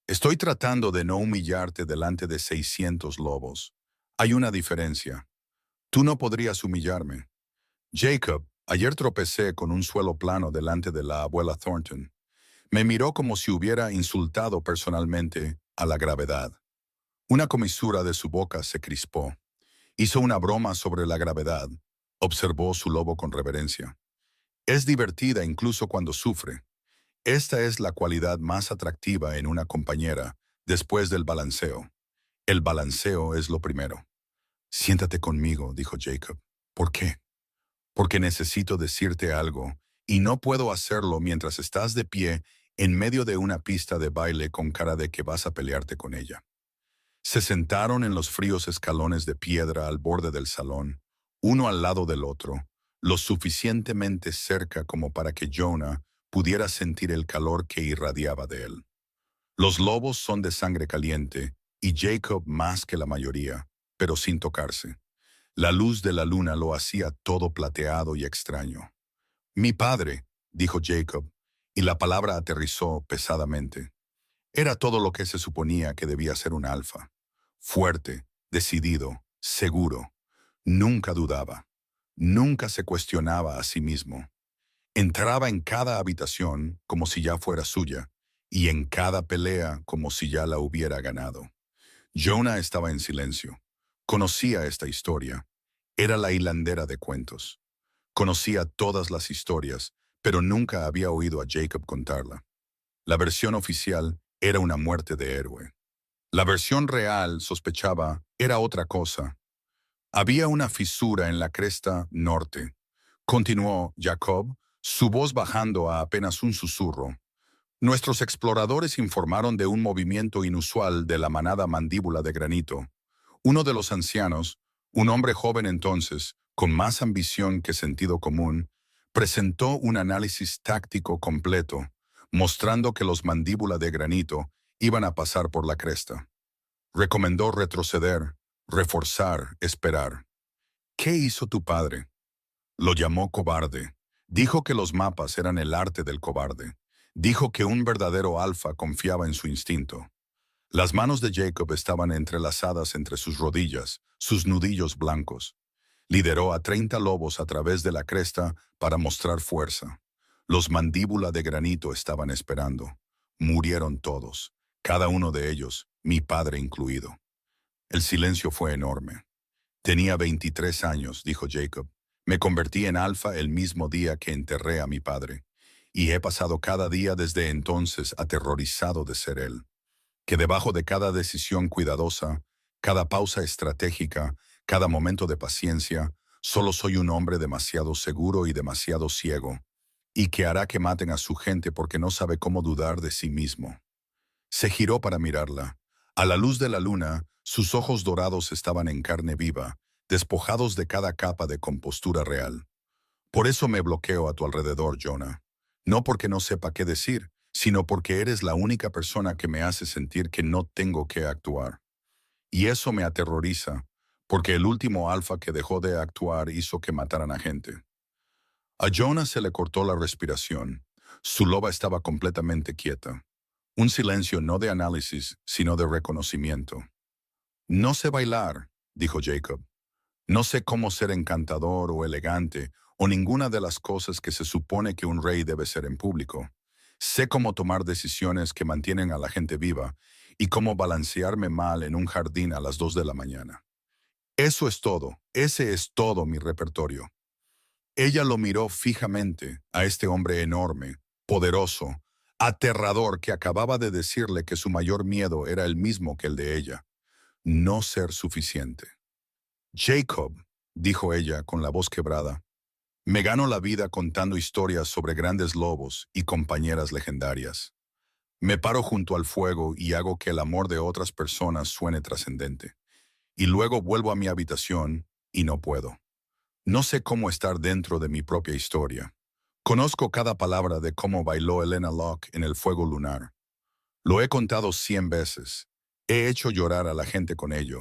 Estoy tratando de no humillarte delante de 600 lobos. Hay una diferencia. Tú no podrías humillarme. Jacob, ayer tropecé con un suelo plano delante de la abuela Thornton. Me miró como si hubiera insultado personalmente a la gravedad. Una comisura de su boca se crispó. Hizo una broma sobre la gravedad. Observó su lobo con reverencia. Es divertida incluso cuando sufre. Esta es la cualidad más atractiva en una compañera, después del balanceo. El balanceo es lo primero. Siéntate conmigo, dijo Jacob. ¿Por qué? Porque necesito decirte algo, y no puedo hacerlo mientras estás de pie en medio de una pista de baile con cara de que vas a pelearte con ella. Se sentaron en los fríos escalones de piedra al borde del salón, uno al lado del otro, lo suficientemente cerca como para que Jonah pudiera sentir el calor que irradiaba de él. Los lobos son de sangre caliente, y Jacob más que la mayoría, pero sin tocarse. La luz de la luna lo hacía todo plateado y extraño. Mi padre, dijo Jacob, y la palabra aterrizó pesadamente. Era todo lo que se suponía que debía ser un alfa. Fuerte, decidido, seguro. Nunca dudaba. Nunca se cuestionaba a sí mismo. Entraba en cada habitación como si ya fuera suya, y en cada pelea como si ya la hubiera ganado. Jonah estaba en silencio. Conocía esta historia. Era la hilandera de cuentos. Conocía todas las historias, pero nunca había oído a Jacob contarla. La versión oficial era una muerte de héroe. La versión real, sospechaba, era otra cosa. Había una fisura en la cresta norte. Continuó Jacob, su voz bajando a apenas un susurro. Nuestros exploradores informaron de un movimiento inusual de la manada mandíbula de granito. Uno de los ancianos, un hombre joven entonces, con más ambición que sentido común, presentó un análisis táctico completo, mostrando que los mandíbula de granito iban a pasar por la cresta. Recomendó retroceder, reforzar, esperar. ¿Qué hizo tu padre? Lo llamó cobarde. Dijo que los mapas eran el arte del cobarde. Dijo que un verdadero alfa confiaba en su instinto. Las manos de Jacob estaban entrelazadas entre sus rodillas, sus nudillos blancos. Lideró a 30 lobos a través de la cresta para mostrar fuerza. Los mandíbula de granito estaban esperando. Murieron todos, cada uno de ellos, mi padre incluido. El silencio fue enorme. Tenía 23 años, dijo Jacob. Me convertí en alfa el mismo día que enterré a mi padre, y he pasado cada día desde entonces aterrorizado de ser él. Que debajo de cada decisión cuidadosa, cada pausa estratégica, cada momento de paciencia, solo soy un hombre demasiado seguro y demasiado ciego, y que hará que maten a su gente porque no sabe cómo dudar de sí mismo. Se giró para mirarla. A la luz de la luna, sus ojos dorados estaban en carne viva, despojados de cada capa de compostura real. Por eso me bloqueo a tu alrededor, Jonah. No porque no sepa qué decir, sino porque eres la única persona que me hace sentir que no tengo que actuar. Y eso me aterroriza, porque el último alfa que dejó de actuar hizo que mataran a gente. A Jonah se le cortó la respiración. Su loba estaba completamente quieta. Un silencio no de análisis, sino de reconocimiento. No sé bailar, dijo Jacob. No sé cómo ser encantador o elegante, o ninguna de las cosas que se supone que un rey debe ser en público. Sé cómo tomar decisiones que mantienen a la gente viva y cómo balancearme mal en un jardín a las 2 de la mañana. Eso es todo, ese es todo mi repertorio. Ella lo miró fijamente a este hombre enorme, poderoso, aterrador que acababa de decirle que su mayor miedo era el mismo que el de ella, no ser suficiente. Jacob, dijo ella con la voz quebrada, me gano la vida contando historias sobre grandes lobos y compañeras legendarias. Me paro junto al fuego y hago que el amor de otras personas suene trascendente. Y luego vuelvo a mi habitación y no puedo. No sé cómo estar dentro de mi propia historia. Conozco cada palabra de cómo bailó Elena Locke en el fuego lunar. Lo he contado 100 veces. He hecho llorar a la gente con ello.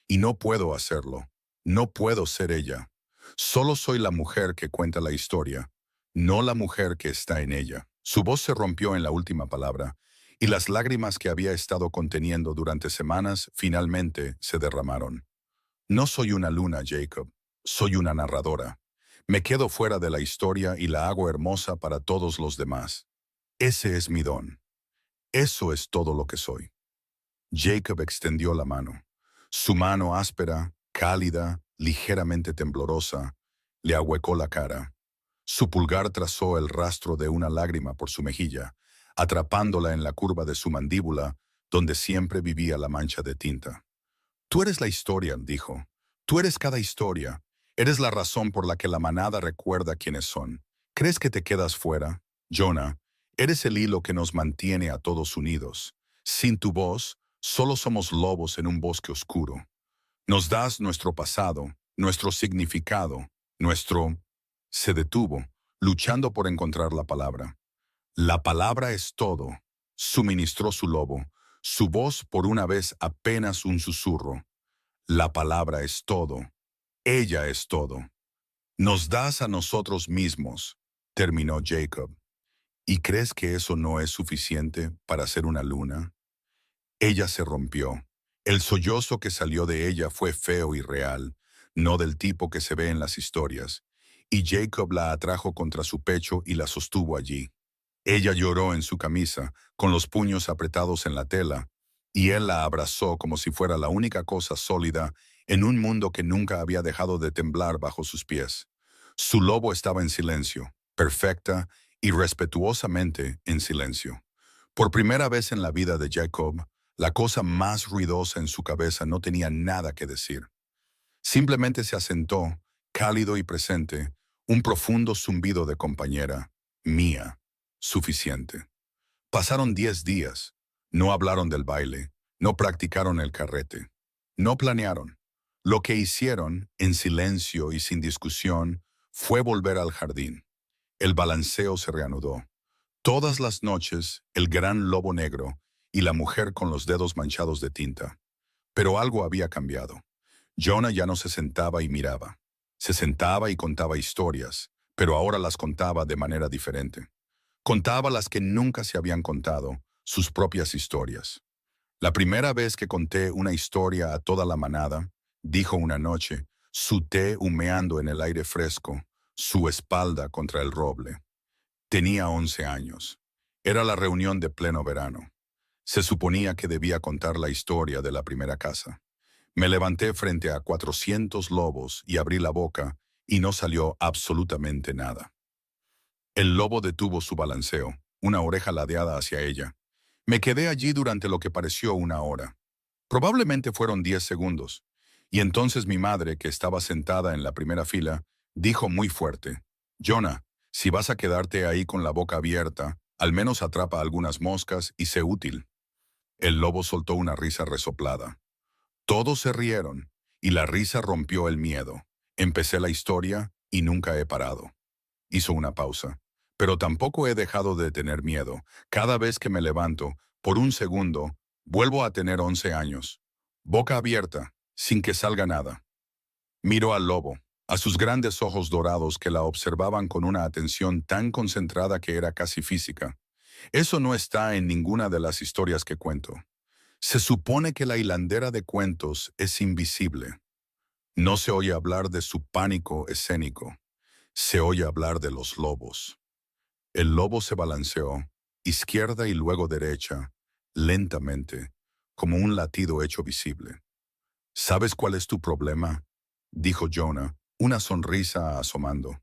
Y no puedo hacerlo. No puedo ser ella. Solo soy la mujer que cuenta la historia, no la mujer que está en ella. Su voz se rompió en la última palabra, y las lágrimas que había estado conteniendo durante semanas finalmente se derramaron. No soy una luna, Jacob. Soy una narradora. Me quedo fuera de la historia y la hago hermosa para todos los demás. Ese es mi don. Eso es todo lo que soy. Jacob extendió la mano. Su mano áspera, cálida, ligeramente temblorosa, le ahuecó la cara. Su pulgar trazó el rastro de una lágrima por su mejilla, atrapándola en la curva de su mandíbula, donde siempre vivía la mancha de tinta. Tú eres la historia, dijo. Tú eres cada historia. Eres la razón por la que la manada recuerda quiénes son. ¿Crees que te quedas fuera? Jonah, eres el hilo que nos mantiene a todos unidos. Sin tu voz, solo somos lobos en un bosque oscuro. Nos das nuestro pasado, nuestro significado, nuestro... Se detuvo, luchando por encontrar la palabra. La palabra es todo, suministró su lobo, su voz por una vez apenas un susurro. La palabra es todo, ella es todo. Nos das a nosotros mismos, terminó Jacob. ¿Y crees que eso no es suficiente para ser una luna? Ella se rompió. El sollozo que salió de ella fue feo y real, no del tipo que se ve en las historias, y Jacob la atrajo contra su pecho y la sostuvo allí. Ella lloró en su camisa, con los puños apretados en la tela, y él la abrazó como si fuera la única cosa sólida en un mundo que nunca había dejado de temblar bajo sus pies. Su lobo estaba en silencio, perfecta y respetuosamente en silencio. Por primera vez en la vida de Jacob, la cosa más ruidosa en su cabeza no tenía nada que decir. Simplemente se asentó, cálido y presente, un profundo zumbido de compañera, mía, suficiente. Pasaron 10 días. No hablaron del baile, no practicaron el carrete, no planearon. Lo que hicieron, en silencio y sin discusión, fue volver al jardín. El balanceo se reanudó. Todas las noches, el gran lobo negro y la mujer con los dedos manchados de tinta. Pero algo había cambiado. Jonah ya no se sentaba y miraba. Se sentaba y contaba historias, pero ahora las contaba de manera diferente. Contaba las que nunca se habían contado, sus propias historias. La primera vez que conté una historia a toda la manada, dijo una noche, su té humeando en el aire fresco, su espalda contra el roble. Tenía 11 años. Era la reunión de pleno verano. Se suponía que debía contar la historia de la primera casa. Me levanté frente a 400 lobos y abrí la boca, y no salió absolutamente nada. El lobo detuvo su balanceo, una oreja ladeada hacia ella. Me quedé allí durante lo que pareció una hora. Probablemente fueron 10 segundos. Y entonces mi madre, que estaba sentada en la primera fila, dijo muy fuerte, Jonah, si vas a quedarte ahí con la boca abierta, al menos atrapa algunas moscas y sé útil. El lobo soltó una risa resoplada. Todos se rieron, y la risa rompió el miedo. Empecé la historia y nunca he parado. Hizo una pausa. Pero tampoco he dejado de tener miedo. Cada vez que me levanto, por un segundo, vuelvo a tener 11 años. Boca abierta, sin que salga nada. Miro al lobo, a sus grandes ojos dorados que la observaban con una atención tan concentrada que era casi física. Eso no está en ninguna de las historias que cuento. Se supone que la hilandera de cuentos es invisible. No se oye hablar de su pánico escénico. Se oye hablar de los lobos. El lobo se balanceó, izquierda y luego derecha, lentamente, como un latido hecho visible. ¿Sabes cuál es tu problema?, dijo Jonah, una sonrisa asomando.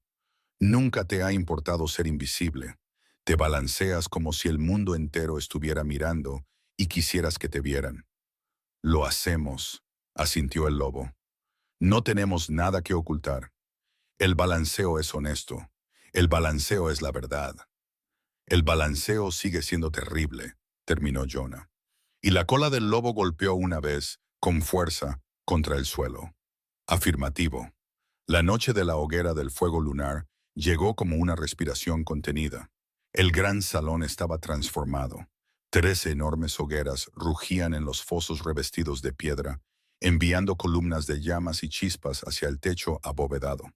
Nunca te ha importado ser invisible. Te balanceas como si el mundo entero estuviera mirando y quisieras que te vieran. Lo hacemos, asintió el lobo. No tenemos nada que ocultar. El balanceo es honesto. El balanceo es la verdad. El balanceo sigue siendo terrible, terminó Jonah. Y la cola del lobo golpeó una vez, con fuerza, contra el suelo. Afirmativo. La noche de la hoguera del fuego lunar llegó como una respiración contenida. El gran salón estaba transformado. 13 enormes hogueras rugían en los fosos revestidos de piedra, enviando columnas de llamas y chispas hacia el techo abovedado.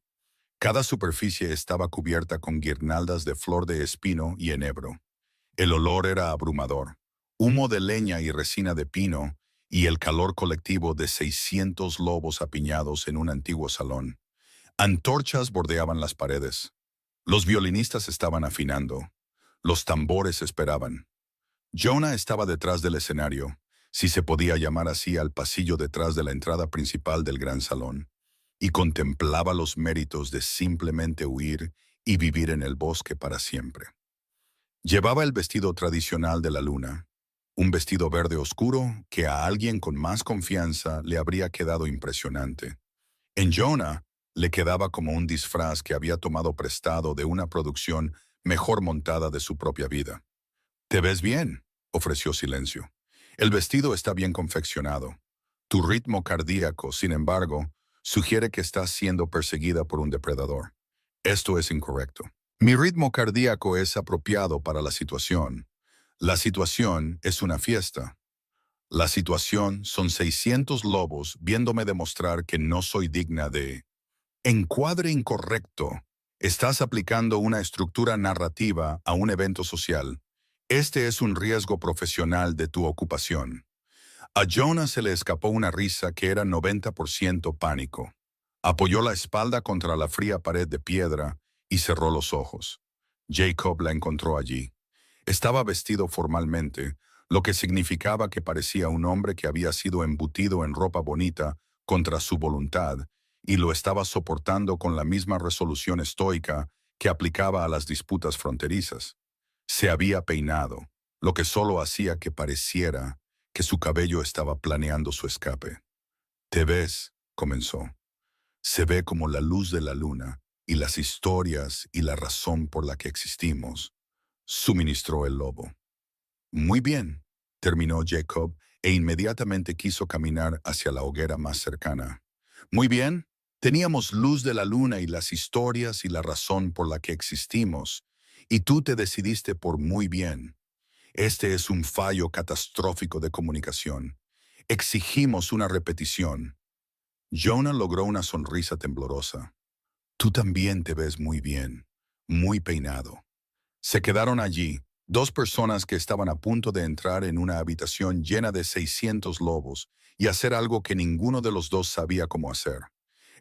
Cada superficie estaba cubierta con guirnaldas de flor de espino y enebro. El olor era abrumador. Humo de leña y resina de pino, y el calor colectivo de 600 lobos apiñados en un antiguo salón. Antorchas bordeaban las paredes. Los violinistas estaban afinando. Los tambores esperaban. Jonah estaba detrás del escenario, si se podía llamar así al pasillo detrás de la entrada principal del gran salón, y contemplaba los méritos de simplemente huir y vivir en el bosque para siempre. Llevaba el vestido tradicional de la luna, un vestido verde oscuro que a alguien con más confianza le habría quedado impresionante. En Jonah le quedaba como un disfraz que había tomado prestado de una producción mejor montada de su propia vida. «¿Te ves bien?», ofreció Silencio. «El vestido está bien confeccionado. Tu ritmo cardíaco, sin embargo, sugiere que estás siendo perseguida por un depredador. Esto es incorrecto. Mi ritmo cardíaco es apropiado para la situación. La situación es una fiesta. La situación son 600 lobos viéndome demostrar que no soy digna de... Encuadre incorrecto. Estás aplicando una estructura narrativa a un evento social. Este es un riesgo profesional de tu ocupación». A Jonah se le escapó una risa que era 90% pánico. Apoyó la espalda contra la fría pared de piedra y cerró los ojos. Jacob la encontró allí. Estaba vestido formalmente, lo que significaba que parecía un hombre que había sido embutido en ropa bonita contra su voluntad y lo estaba soportando con la misma resolución estoica que aplicaba a las disputas fronterizas. Se había peinado, lo que solo hacía que pareciera que su cabello estaba planeando su escape. «Te ves», comenzó. «Se ve como la luz de la luna y las historias y la razón por la que existimos», suministró el lobo. «Muy bien», terminó Jacob e inmediatamente quiso caminar hacia la hoguera más cercana. «Muy bien, teníamos luz de la luna y las historias y la razón por la que existimos, y tú te decidiste por muy bien. Este es un fallo catastrófico de comunicación. Exigimos una repetición». Jonah logró una sonrisa temblorosa. «Tú también te ves muy bien, muy peinado». Se quedaron allí, dos personas que estaban a punto de entrar en una habitación llena de 600 lobos y hacer algo que ninguno de los dos sabía cómo hacer.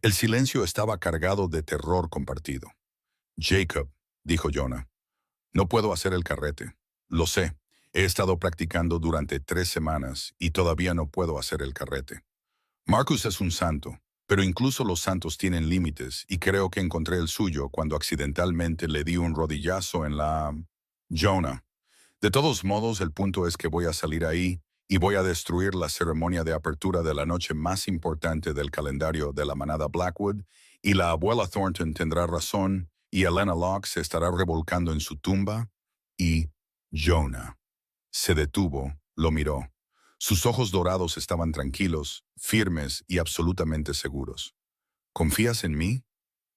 El silencio estaba cargado de terror compartido. «Jacob», dijo Jonah, «no puedo hacer el carrete. Lo sé, he estado practicando durante 3 semanas y todavía no puedo hacer el carrete. Marcus es un santo, pero incluso los santos tienen límites y creo que encontré el suyo cuando accidentalmente le di un rodillazo en la... Jonah. De todos modos, el punto es que voy a salir ahí y voy a destruir la ceremonia de apertura de la noche más importante del calendario de la manada Blackwood, y la abuela Thornton tendrá razón y Elena Locke se estará revolcando en su tumba y... Jonah se detuvo, lo miró. Sus ojos dorados estaban tranquilos, firmes y absolutamente seguros. «¿Confías en mí?»,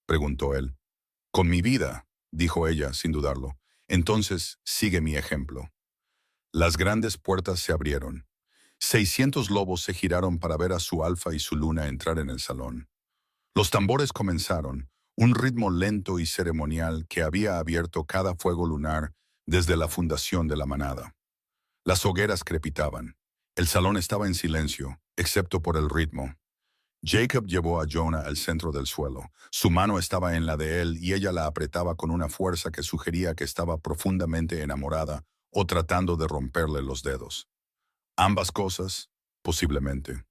preguntó él. «Con mi vida», dijo ella, sin dudarlo. «Entonces, sigue mi ejemplo». Las grandes puertas se abrieron. 600 lobos se giraron para ver a su alfa y su luna entrar en el salón. Los tambores comenzaron, un ritmo lento y ceremonial que había abierto cada fuego lunar desde la fundación de la manada. Las hogueras crepitaban. El salón estaba en silencio, excepto por el ritmo. Jacob llevó a Jonah al centro del suelo. Su mano estaba en la de él y ella la apretaba con una fuerza que sugería que estaba profundamente enamorada o tratando de romperle los dedos. Ambas cosas, posiblemente.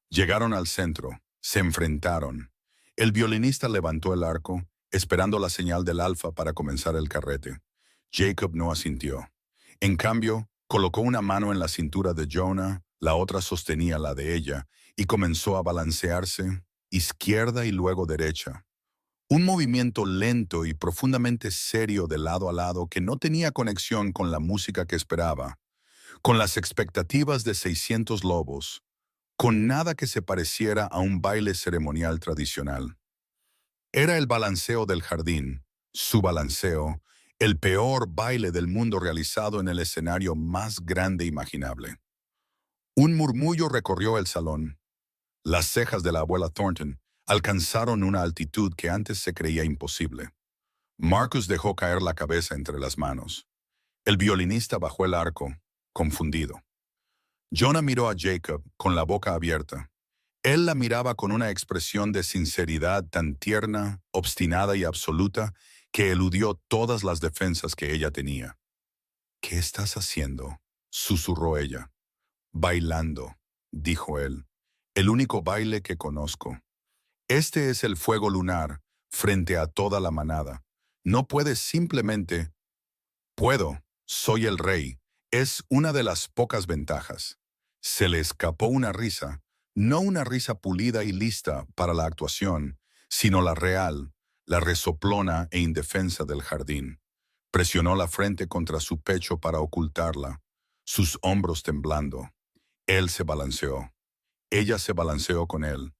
Llegaron al centro, se enfrentaron. El violinista levantó el arco, esperando la señal del alfa para comenzar el carrete. Jacob no asintió. En cambio, colocó una mano en la cintura de Jonah, la otra sostenía la de ella, y comenzó a balancearse, izquierda y luego derecha. Un movimiento lento y profundamente serio de lado a lado que no tenía conexión con la música que esperaba, con las expectativas de 600 lobos, con nada que se pareciera a un baile ceremonial tradicional. Era el balanceo del jardín, su balanceo, el peor baile del mundo realizado en el escenario más grande imaginable. Un murmullo recorrió el salón. Las cejas de la abuela Thornton alcanzaron una altitud que antes se creía imposible. Marcus dejó caer la cabeza entre las manos. El violinista bajó el arco, confundido. Jonah miró a Jacob con la boca abierta. Él la miraba con una expresión de sinceridad tan tierna, obstinada y absoluta que eludió todas las defensas que ella tenía. «¿Qué estás haciendo?», susurró ella. «Bailando», dijo él. «El único baile que conozco. Este es el fuego lunar frente a toda la manada. No puedes simplemente...». «Puedo, soy el rey». Es una de las pocas ventajas. Se le escapó una risa, no una risa pulida y lista para la actuación, sino la real, la resoplona e indefensa del jardín. Presionó la frente contra su pecho para ocultarla, sus hombros temblando. Él se balanceó. Ella se balanceó con él.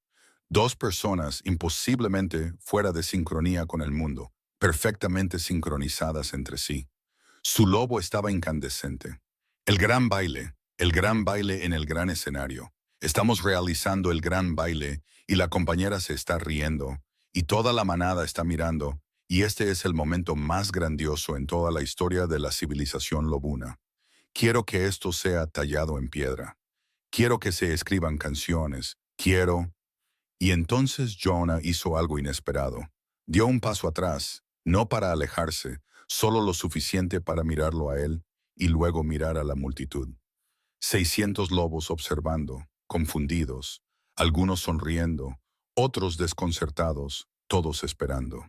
Dos personas imposiblemente fuera de sincronía con el mundo, perfectamente sincronizadas entre sí. Su lobo estaba incandescente. El gran baile en el gran escenario. Estamos realizando el gran baile y la compañera se está riendo y toda la manada está mirando y este es el momento más grandioso en toda la historia de la civilización lobuna. Quiero que esto sea tallado en piedra. Quiero que se escriban canciones. Quiero... Y entonces Jonah hizo algo inesperado. Dio un paso atrás, no para alejarse, solo lo suficiente para mirarlo a él y luego mirar a la multitud. 600 lobos observando, confundidos, algunos sonriendo, otros desconcertados, todos esperando.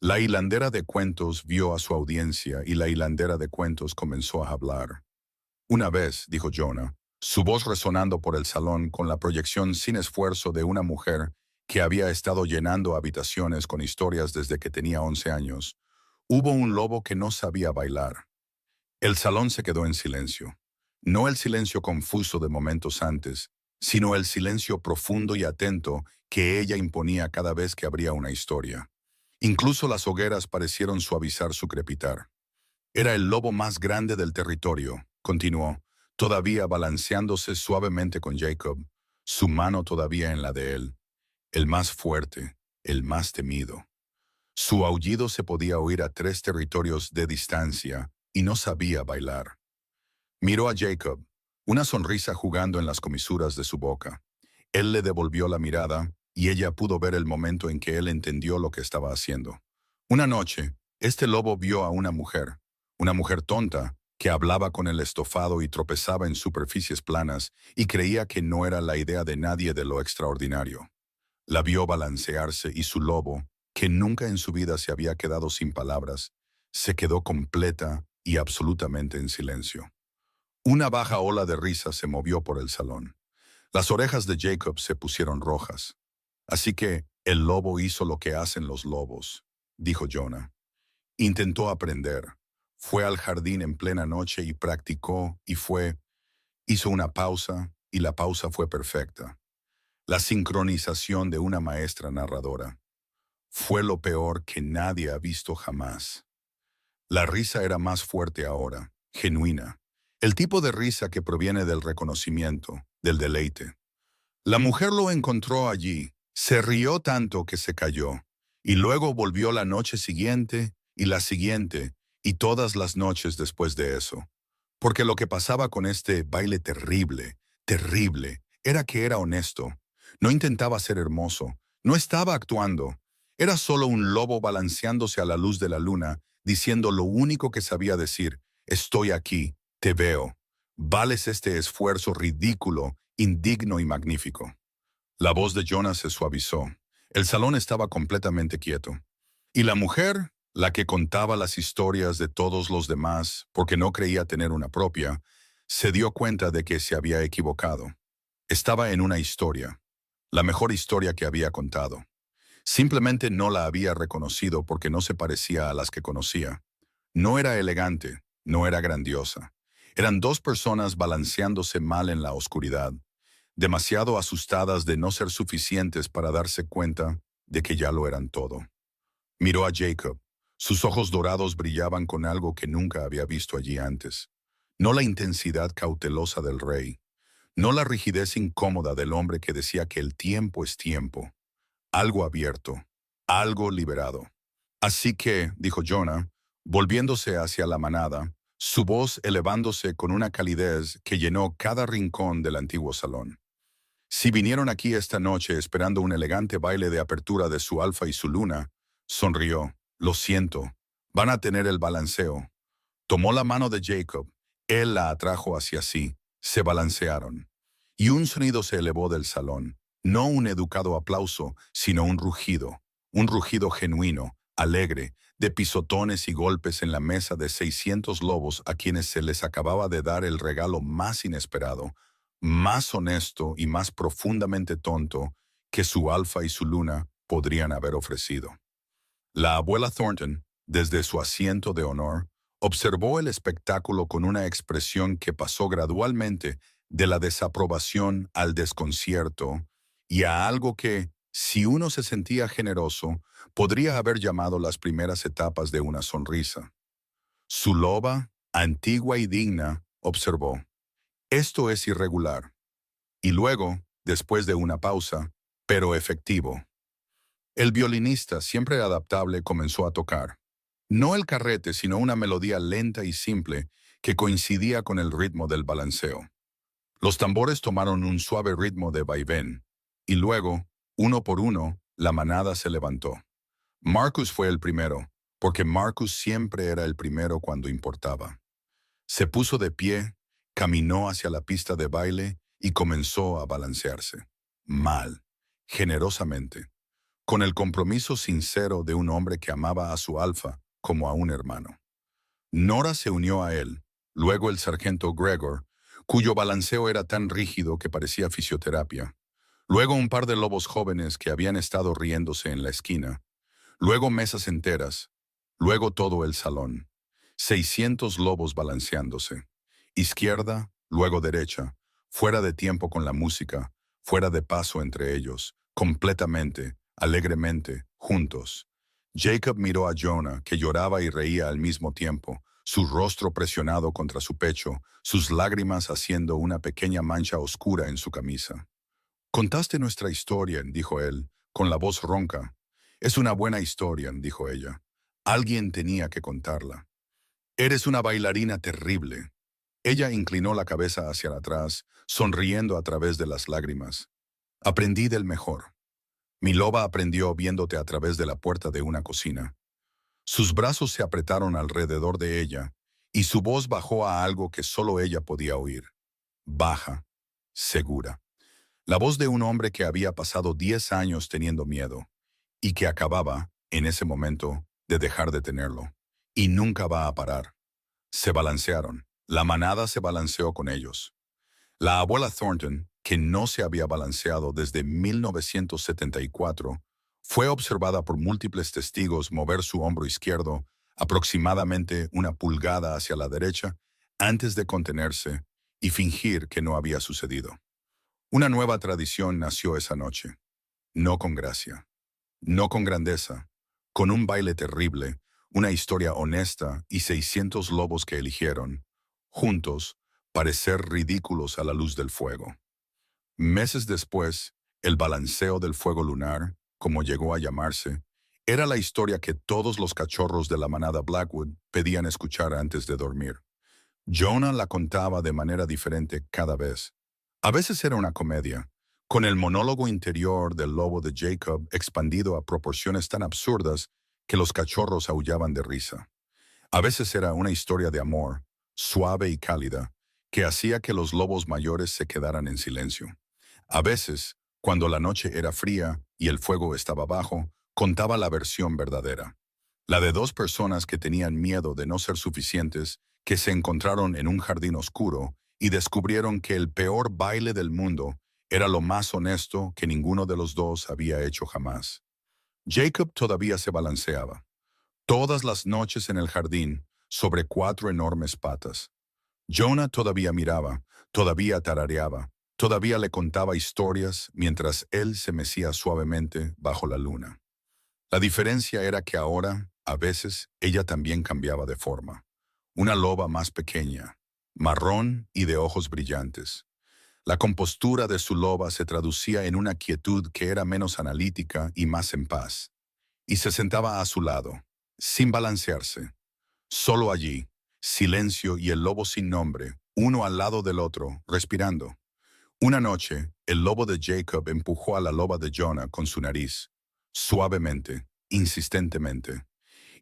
La hilandera de cuentos vio a su audiencia y la hilandera de cuentos comenzó a hablar. «Una vez», dijo Jonah, su voz resonando por el salón con la proyección sin esfuerzo de una mujer que había estado llenando habitaciones con historias desde que tenía 11 años, «hubo un lobo que no sabía bailar». El salón se quedó en silencio. No el silencio confuso de momentos antes, sino el silencio profundo y atento que ella imponía cada vez que abría una historia. Incluso las hogueras parecieron suavizar su crepitar. «Era el lobo más grande del territorio», continuó, todavía balanceándose suavemente con Jacob, su mano todavía en la de él. «El más fuerte, el más temido». Su aullido se podía oír a 3 territorios de distancia y no sabía bailar. Miró a Jacob, una sonrisa jugando en las comisuras de su boca. Él le devolvió la mirada y ella pudo ver el momento en que él entendió lo que estaba haciendo. Una noche, este lobo vio a una mujer tonta, que hablaba con el estofado y tropezaba en superficies planas y creía que no era la idea de nadie de lo extraordinario. La vio balancearse y su lobo, que nunca en su vida se había quedado sin palabras, se quedó completa y absolutamente en silencio. Una baja ola de risa se movió por el salón. Las orejas de Jacob se pusieron rojas. «Así que el lobo hizo lo que hacen los lobos», dijo Jonah. «Intentó aprender. Fue al jardín en plena noche y practicó hizo una pausa y la pausa fue perfecta. La sincronización de una maestra narradora. Fue lo peor que nadie ha visto jamás». La risa era más fuerte ahora, genuina. El tipo de risa que proviene del reconocimiento, del deleite. La mujer lo encontró allí, se rió tanto que se cayó, y luego volvió la noche siguiente, y la siguiente, y todas las noches después de eso. Porque lo que pasaba con este baile terrible, terrible, era que era honesto. No intentaba ser hermoso, no estaba actuando. Era solo un lobo balanceándose a la luz de la luna, diciendo lo único que sabía decir: «Estoy aquí, te veo. Vales este esfuerzo ridículo, indigno y magnífico». La voz de Jonah se suavizó. El salón estaba completamente quieto. Y la mujer, la que contaba las historias de todos los demás porque no creía tener una propia, se dio cuenta de que se había equivocado. Estaba en una historia, la mejor historia que había contado. Simplemente no la había reconocido porque no se parecía a las que conocía. No era elegante, no era grandiosa. Eran dos personas balanceándose mal en la oscuridad, demasiado asustadas de no ser suficientes para darse cuenta de que ya lo eran todo. Miró a Jacob. Sus ojos dorados brillaban con algo que nunca había visto allí antes. No la intensidad cautelosa del rey, no la rigidez incómoda del hombre que decía que el tiempo es tiempo. Algo abierto, algo liberado. Así que, dijo Jonah, volviéndose hacia la manada, su voz elevándose con una calidez que llenó cada rincón del antiguo salón. Si vinieron aquí esta noche esperando un elegante baile de apertura de su alfa y su luna, sonrió. Lo siento, van a tener el balanceo. Tomó la mano de Jacob, él la atrajo hacia sí, se balancearon. Y un sonido se elevó del salón, no un educado aplauso, sino un rugido genuino, alegre, de pisotones y golpes en la mesa de 600 lobos a quienes se les acababa de dar el regalo más inesperado, más honesto y más profundamente tonto que su alfa y su luna podrían haber ofrecido. La abuela Thornton, desde su asiento de honor, observó el espectáculo con una expresión que pasó gradualmente de la desaprobación al desconcierto y a algo que, si uno se sentía generoso, podría haber llamado las primeras etapas de una sonrisa. Su loba, antigua y digna, observó: «Esto es irregular». Y luego, después de una pausa, pero efectivo. El violinista, siempre adaptable, comenzó a tocar. No el carrete, sino una melodía lenta y simple que coincidía con el ritmo del balanceo. Los tambores tomaron un suave ritmo de vaivén, y luego, uno por uno, la manada se levantó. Marcus fue el primero, porque Marcus siempre era el primero cuando importaba. Se puso de pie, caminó hacia la pista de baile y comenzó a balancearse. Mal, generosamente, con el compromiso sincero de un hombre que amaba a su alfa como a un hermano. Nora se unió a él, luego el sargento Gregor, cuyo balanceo era tan rígido que parecía fisioterapia, luego un par de lobos jóvenes que habían estado riéndose en la esquina, luego mesas enteras, luego todo el salón. 600 lobos balanceándose. Izquierda, luego derecha, fuera de tiempo con la música, fuera de paso entre ellos, completamente, alegremente, juntos. Jacob miró a Jonah, que lloraba y reía al mismo tiempo, su rostro presionado contra su pecho, sus lágrimas haciendo una pequeña mancha oscura en su camisa. «Contaste nuestra historia», dijo él, con la voz ronca. «Es una buena historia», dijo ella. «Alguien tenía que contarla». «Eres una bailarina terrible». Ella inclinó la cabeza hacia atrás, sonriendo a través de las lágrimas. «Aprendí del mejor. Mi loba aprendió viéndote a través de la puerta de una cocina». Sus brazos se apretaron alrededor de ella, y su voz bajó a algo que solo ella podía oír. Baja, segura. La voz de un hombre que había pasado 10 años teniendo miedo, y que acababa, en ese momento, de dejar de tenerlo. Y nunca va a parar. Se balancearon. La manada se balanceó con ellos. La abuela Thornton, que no se había balanceado desde 1974, fue observada por múltiples testigos mover su hombro izquierdo aproximadamente una pulgada hacia la derecha antes de contenerse y fingir que no había sucedido. Una nueva tradición nació esa noche. No con gracia, no con grandeza, con un baile terrible, una historia honesta y 600 lobos que eligieron, juntos, parecer ridículos a la luz del fuego. Meses después, el balanceo del fuego lunar, como llegó a llamarse, era la historia que todos los cachorros de la manada Blackwood pedían escuchar antes de dormir. Jonah la contaba de manera diferente cada vez. A veces era una comedia, con el monólogo interior del lobo de Jacob expandido a proporciones tan absurdas que los cachorros aullaban de risa. A veces era una historia de amor, suave y cálida, que hacía que los lobos mayores se quedaran en silencio. A veces, Cuando la noche era fría y el fuego estaba bajo, contaba la versión verdadera. La de dos personas que tenían miedo de no ser suficientes, que se encontraron en un jardín oscuro y descubrieron que el peor baile del mundo era lo más honesto que ninguno de los dos había hecho jamás. Jacob todavía se balanceaba, todas las noches en el jardín, sobre cuatro enormes patas. Jonah todavía miraba, todavía tarareaba, todavía le contaba historias mientras él se mecía suavemente bajo la luna. La diferencia era que ahora, a veces, ella también cambiaba de forma. Una loba más pequeña, marrón y de ojos brillantes. La compostura de su loba se traducía en una quietud que era menos analítica y más en paz. Y se sentaba a su lado, sin balancearse, solo allí, silencio y el lobo sin nombre, uno al lado del otro, respirando. Una noche, el lobo de Jacob empujó a la loba de Jonah con su nariz, suavemente, insistentemente,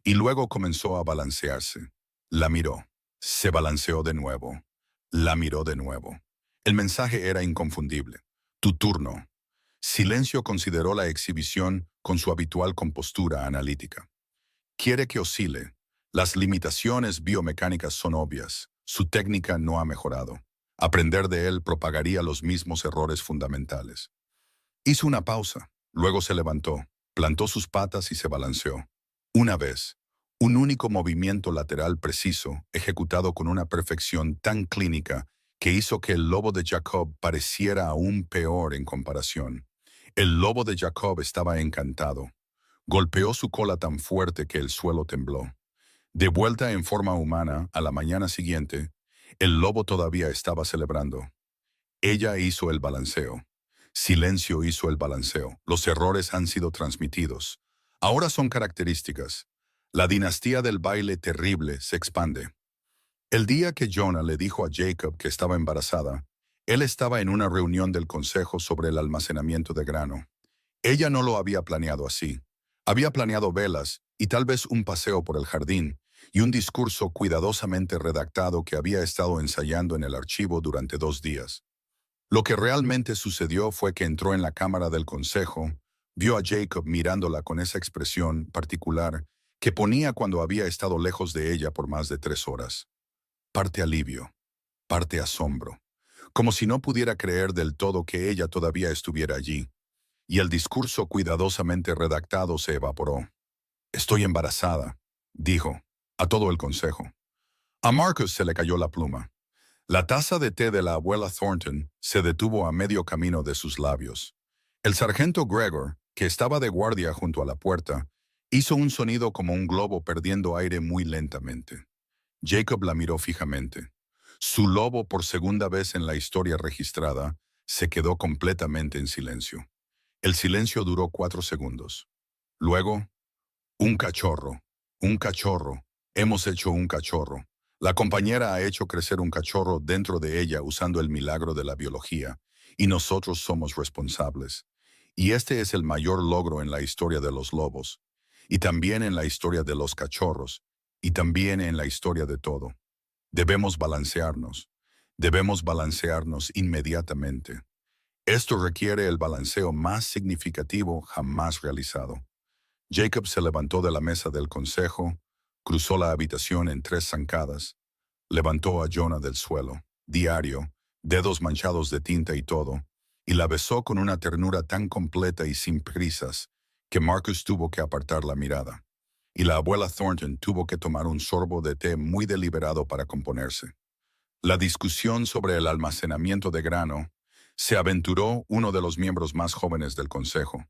y luego comenzó a balancearse. La miró, se balanceó de nuevo, la miró de nuevo. El mensaje era inconfundible. Tu turno. Silencio consideró la exhibición con su habitual compostura analítica. Quiere que oscile. Las limitaciones biomecánicas son obvias. Su técnica no ha mejorado. Aprender de él propagaría los mismos errores fundamentales. Hizo una pausa, luego se levantó, plantó sus patas y se balanceó. Una vez, un único movimiento lateral preciso, ejecutado con una perfección tan clínica que hizo que el lobo de Jacob pareciera aún peor en comparación. El lobo de Jacob estaba encantado. Golpeó su cola tan fuerte que el suelo tembló. De vuelta en forma humana, a la mañana siguiente, el lobo todavía estaba celebrando. Ella hizo el balanceo. Silencio hizo el balanceo. Los errores han sido transmitidos. Ahora son características. La dinastía del baile terrible se expande. El día que Jonah le dijo a Jacob que estaba embarazada, él estaba en una reunión del consejo sobre el almacenamiento de grano. Ella no lo había planeado así. Había planeado velas y tal vez un paseo por el jardín y un discurso cuidadosamente redactado que había estado ensayando en el archivo durante 2 días. Lo que realmente sucedió fue que entró en la cámara del consejo, vio a Jacob mirándola con esa expresión particular que ponía cuando había estado lejos de ella por más de 3 horas. Parte alivio, parte asombro, como si no pudiera creer del todo que ella todavía estuviera allí, y el discurso cuidadosamente redactado se evaporó. Estoy embarazada, dijo, a todo el consejo. A Marcus se le cayó la pluma. La taza de té de la abuela Thornton se detuvo a medio camino de sus labios. El sargento Gregor, que estaba de guardia junto a la puerta, hizo un sonido como un globo perdiendo aire muy lentamente. Jacob la miró fijamente. Su lobo, por segunda vez en la historia registrada, se quedó completamente en silencio. El silencio duró 4 segundos. Luego, un cachorro, hemos hecho un cachorro. La compañera ha hecho crecer un cachorro dentro de ella usando el milagro de la biología, y nosotros somos responsables. Y este es el mayor logro en la historia de los lobos, y también en la historia de los cachorros, y también en la historia de todo. Debemos balancearnos inmediatamente. Esto requiere el balanceo más significativo jamás realizado. Jacob se levantó de la mesa del consejo, cruzó la habitación en 3 zancadas, levantó a Jonah del suelo, diario, dedos manchados de tinta y todo, y la besó con una ternura tan completa y sin prisas que Marcus tuvo que apartar la mirada, y la abuela Thornton tuvo que tomar un sorbo de té muy deliberado para componerse. La discusión sobre el almacenamiento de grano se aventuró uno de los miembros más jóvenes del consejo.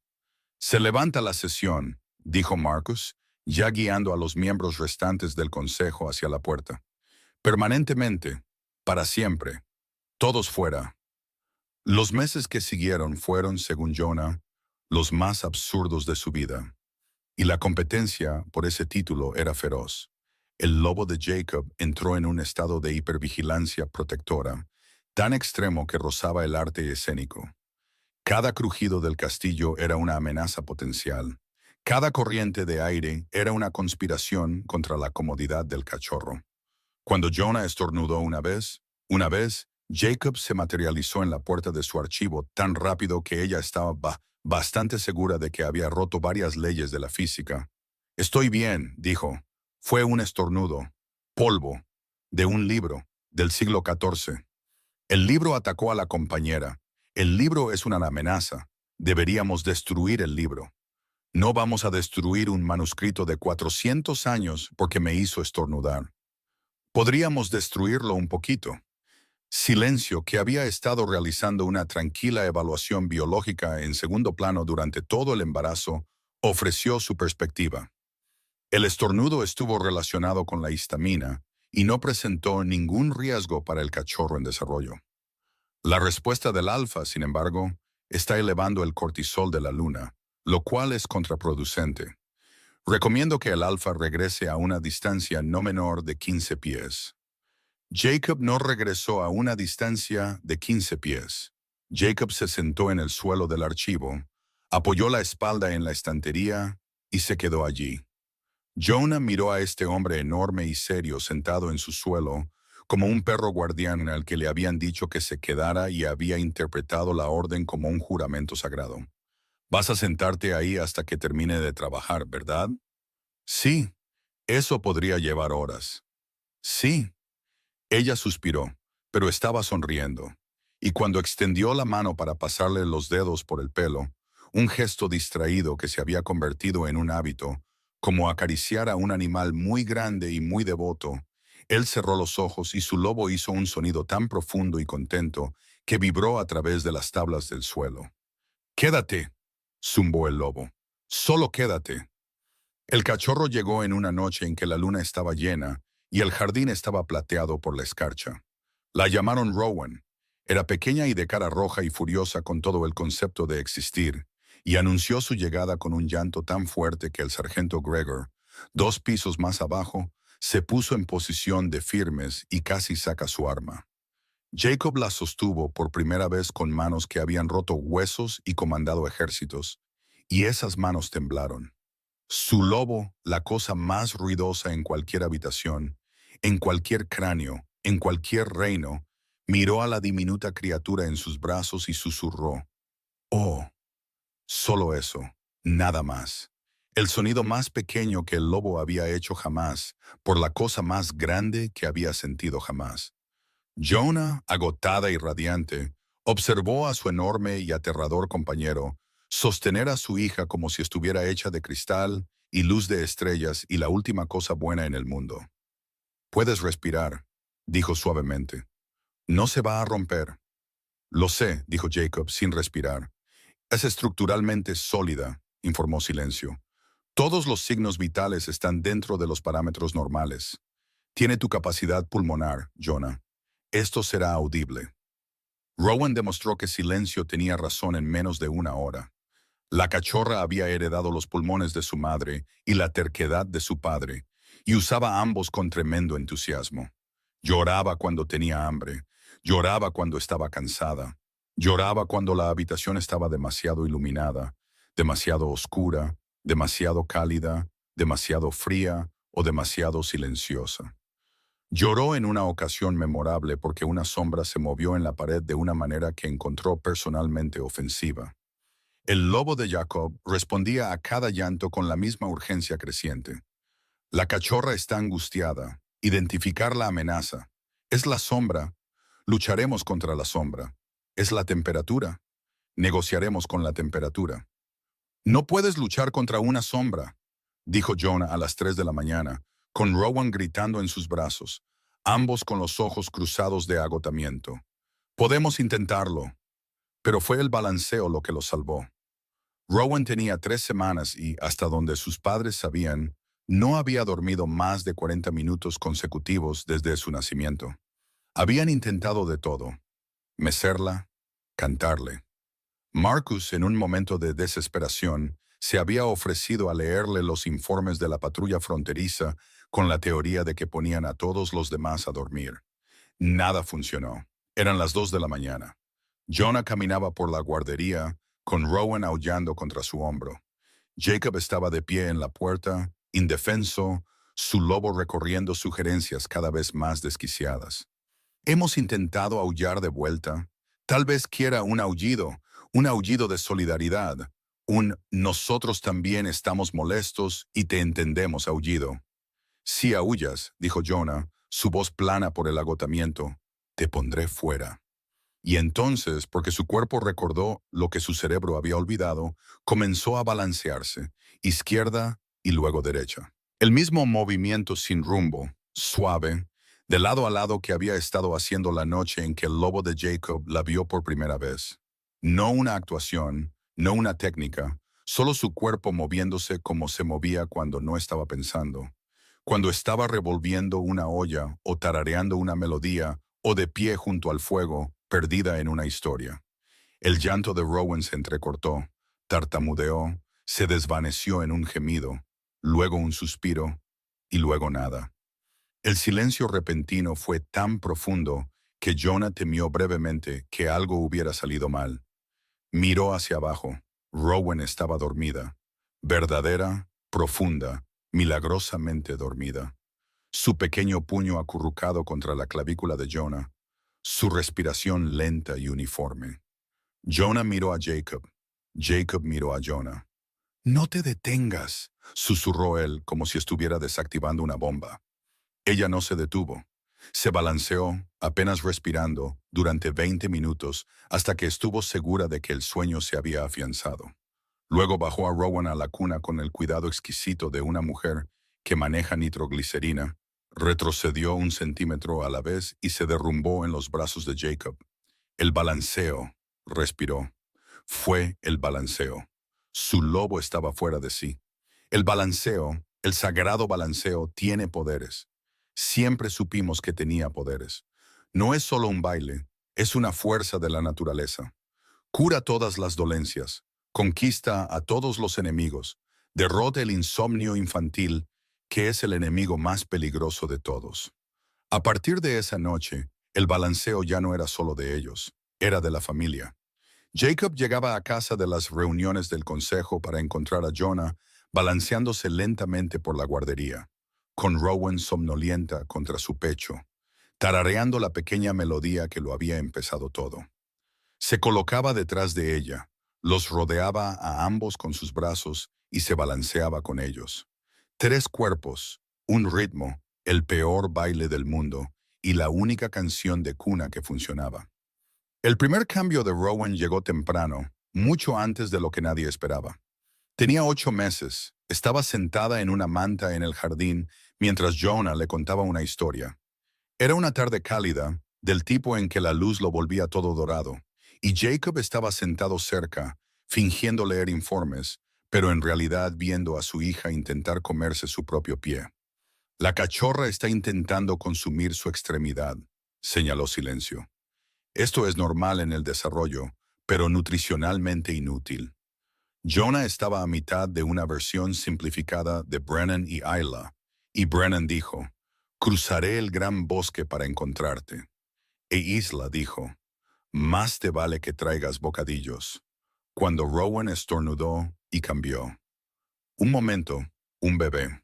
Se levanta la sesión, dijo Marcus, ya guiando a los miembros restantes del consejo hacia la puerta. Permanentemente, para siempre, todos fuera. Los meses que siguieron fueron, según Jonah, los más absurdos de su vida, y la competencia por ese título era feroz. El lobo de Jacob entró en un estado de hipervigilancia protectora, tan extremo que rozaba el arte escénico. Cada crujido del castillo era una amenaza potencial. Cada corriente de aire era una conspiración contra la comodidad del cachorro. Cuando Jonah estornudó una vez, Jacob se materializó en la puerta de su archivo tan rápido que ella estaba bastante segura de que había roto varias leyes de la física. Estoy bien, dijo. Fue un estornudo. Polvo. De un libro. Del siglo XIV. El libro atacó a la compañera. El libro es una amenaza. Deberíamos destruir el libro. No vamos a destruir un manuscrito de 400 años porque me hizo estornudar. Podríamos destruirlo un poquito. Silencio, que había estado realizando una tranquila evaluación biológica en segundo plano durante todo el embarazo, ofreció su perspectiva. El estornudo estuvo relacionado con la histamina y no presentó ningún riesgo para el cachorro en desarrollo. La respuesta del alfa, sin embargo, está elevando el cortisol de la luna, lo cual es contraproducente. Recomiendo que el alfa regrese a una distancia no menor de 15 pies. Jacob no regresó a una distancia de 15 pies. Jacob se sentó en el suelo del archivo, apoyó la espalda en la estantería y se quedó allí. Jonah miró a este hombre enorme y serio sentado en su suelo, como un perro guardián al que le habían dicho que se quedara y había interpretado la orden como un juramento sagrado. Vas a sentarte ahí hasta que termine de trabajar, ¿verdad? Sí, eso podría llevar horas. Sí. Ella suspiró, pero estaba sonriendo, y cuando extendió la mano para pasarle los dedos por el pelo, un gesto distraído que se había convertido en un hábito, como acariciar a un animal muy grande y muy devoto, él cerró los ojos y su lobo hizo un sonido tan profundo y contento que vibró a través de las tablas del suelo. «Quédate», zumbó el lobo. «Solo quédate». El cachorro llegó en una noche en que la luna estaba llena y el jardín estaba plateado por la escarcha. La llamaron Rowan. Era pequeña y de cara roja y furiosa con todo el concepto de existir, y anunció su llegada con un llanto tan fuerte que el sargento Gregor, 2 pisos más abajo, se puso en posición de firmes y casi saca su arma. Jacob la sostuvo por primera vez con manos que habían roto huesos y comandado ejércitos, y esas manos temblaron. Su lobo, la cosa más ruidosa en cualquier habitación, en cualquier cráneo, en cualquier reino, miró a la diminuta criatura en sus brazos y susurró. «Oh, solo eso, nada más». El sonido más pequeño que el lobo había hecho jamás, por la cosa más grande que había sentido jamás. Jonah, agotada y radiante, observó a su enorme y aterrador compañero sostener a su hija como si estuviera hecha de cristal y luz de estrellas y la última cosa buena en el mundo. «Puedes respirar», dijo suavemente. «No se va a romper». «Lo sé», dijo Jacob sin respirar. «Es estructuralmente sólida», informó Silencio. «Todos los signos vitales están dentro de los parámetros normales. Tiene tu capacidad pulmonar, Jonah. Esto será audible». Rowan demostró que Silencio tenía razón en menos de una hora. La cachorra había heredado los pulmones de su madre y la terquedad de su padre, y usaba ambos con tremendo entusiasmo. Lloraba cuando tenía hambre, lloraba cuando estaba cansada, lloraba cuando la habitación estaba demasiado iluminada, demasiado oscura, demasiado cálida, demasiado fría o demasiado silenciosa. Lloró en una ocasión memorable porque una sombra se movió en la pared de una manera que encontró personalmente ofensiva. El lobo de Jacob respondía a cada llanto con la misma urgencia creciente. La cachorra está angustiada. Identificar la amenaza. Es la sombra. Lucharemos contra la sombra. Es la temperatura. Negociaremos con la temperatura. «No puedes luchar contra una sombra», dijo Jonah a las 3 de la mañana, con Rowan gritando en sus brazos, ambos con los ojos cruzados de agotamiento. «Podemos intentarlo». Pero fue el balanceo lo que lo salvó. Rowan tenía 3 semanas y, hasta donde sus padres sabían, no había dormido más de 40 minutos consecutivos desde su nacimiento. Habían intentado de todo: mecerla, cantarle. Marcus, en un momento de desesperación, se había ofrecido a leerle los informes de la patrulla fronteriza con la teoría de que ponían a todos los demás a dormir. Nada funcionó. Eran las 2 de la mañana. Jonah caminaba por la guardería, con Rowan aullando contra su hombro. Jacob estaba de pie en la puerta, indefenso, su lobo recorriendo sugerencias cada vez más desquiciadas. Hemos intentado aullar de vuelta. Tal vez quiera un aullido de solidaridad, un nosotros también estamos molestos y te entendemos aullido. Si aullas, dijo Jonah, su voz plana por el agotamiento, te pondré fuera. Y entonces, porque su cuerpo recordó lo que su cerebro había olvidado, comenzó a balancearse, izquierda y luego derecha. El mismo movimiento sin rumbo, suave, de lado a lado que había estado haciendo la noche en que el lobo de Jacob la vio por primera vez. No una actuación, no una técnica, solo su cuerpo moviéndose como se movía cuando no estaba pensando. Cuando estaba revolviendo una olla o tarareando una melodía o de pie junto al fuego, perdida en una historia. El llanto de Rowan se entrecortó, tartamudeó, se desvaneció en un gemido, luego un suspiro y luego nada. El silencio repentino fue tan profundo que Jonah temió brevemente que algo hubiera salido mal. Miró hacia abajo. Rowan estaba dormida, verdadera, profunda, milagrosamente dormida. Su pequeño puño acurrucado contra la clavícula de Jonah, su respiración lenta y uniforme. Jonah miró a Jacob. Jacob miró a Jonah. No te detengas, susurró él como si estuviera desactivando una bomba. Ella no se detuvo. Se balanceó, apenas respirando, durante 20 minutos hasta que estuvo segura de que el sueño se había afianzado. Luego bajó a Rowan a la cuna con el cuidado exquisito de una mujer que maneja nitroglicerina, retrocedió 1 centímetro a la vez y se derrumbó en los brazos de Jacob. El balanceo, respiró. Fue el balanceo. Su lobo estaba fuera de sí. El balanceo, el sagrado balanceo, tiene poderes. Siempre supimos que tenía poderes. No es solo un baile, es una fuerza de la naturaleza. Cura todas las dolencias, conquista a todos los enemigos, derrota el insomnio infantil, que es el enemigo más peligroso de todos. A partir de esa noche, el balanceo ya no era solo de ellos, era de la familia. Jacob llegaba a casa de las reuniones del consejo para encontrar a Jonah balanceándose lentamente por la guardería, con Rowan somnolienta contra su pecho, tarareando la pequeña melodía que lo había empezado todo. Se colocaba detrás de ella, los rodeaba a ambos con sus brazos y se balanceaba con ellos. 3 cuerpos, un ritmo, el peor baile del mundo y la única canción de cuna que funcionaba. El primer cambio de Rowan llegó temprano, mucho antes de lo que nadie esperaba. Tenía 8 meses, estaba sentada en una manta en el jardín mientras Jonah le contaba una historia. Era una tarde cálida, del tipo en que la luz lo volvía todo dorado, y Jacob estaba sentado cerca, fingiendo leer informes, pero en realidad viendo a su hija intentar comerse su propio pie. La cachorra está intentando consumir su extremidad, señaló Silencio. Esto es normal en el desarrollo, pero nutricionalmente inútil. Jonah estaba a mitad de una versión simplificada de Brennan y Isla, y Brennan dijo, cruzaré el gran bosque para encontrarte. E Isla dijo, más te vale que traigas bocadillos. Cuando Rowan estornudó y cambió. Un momento, un bebé.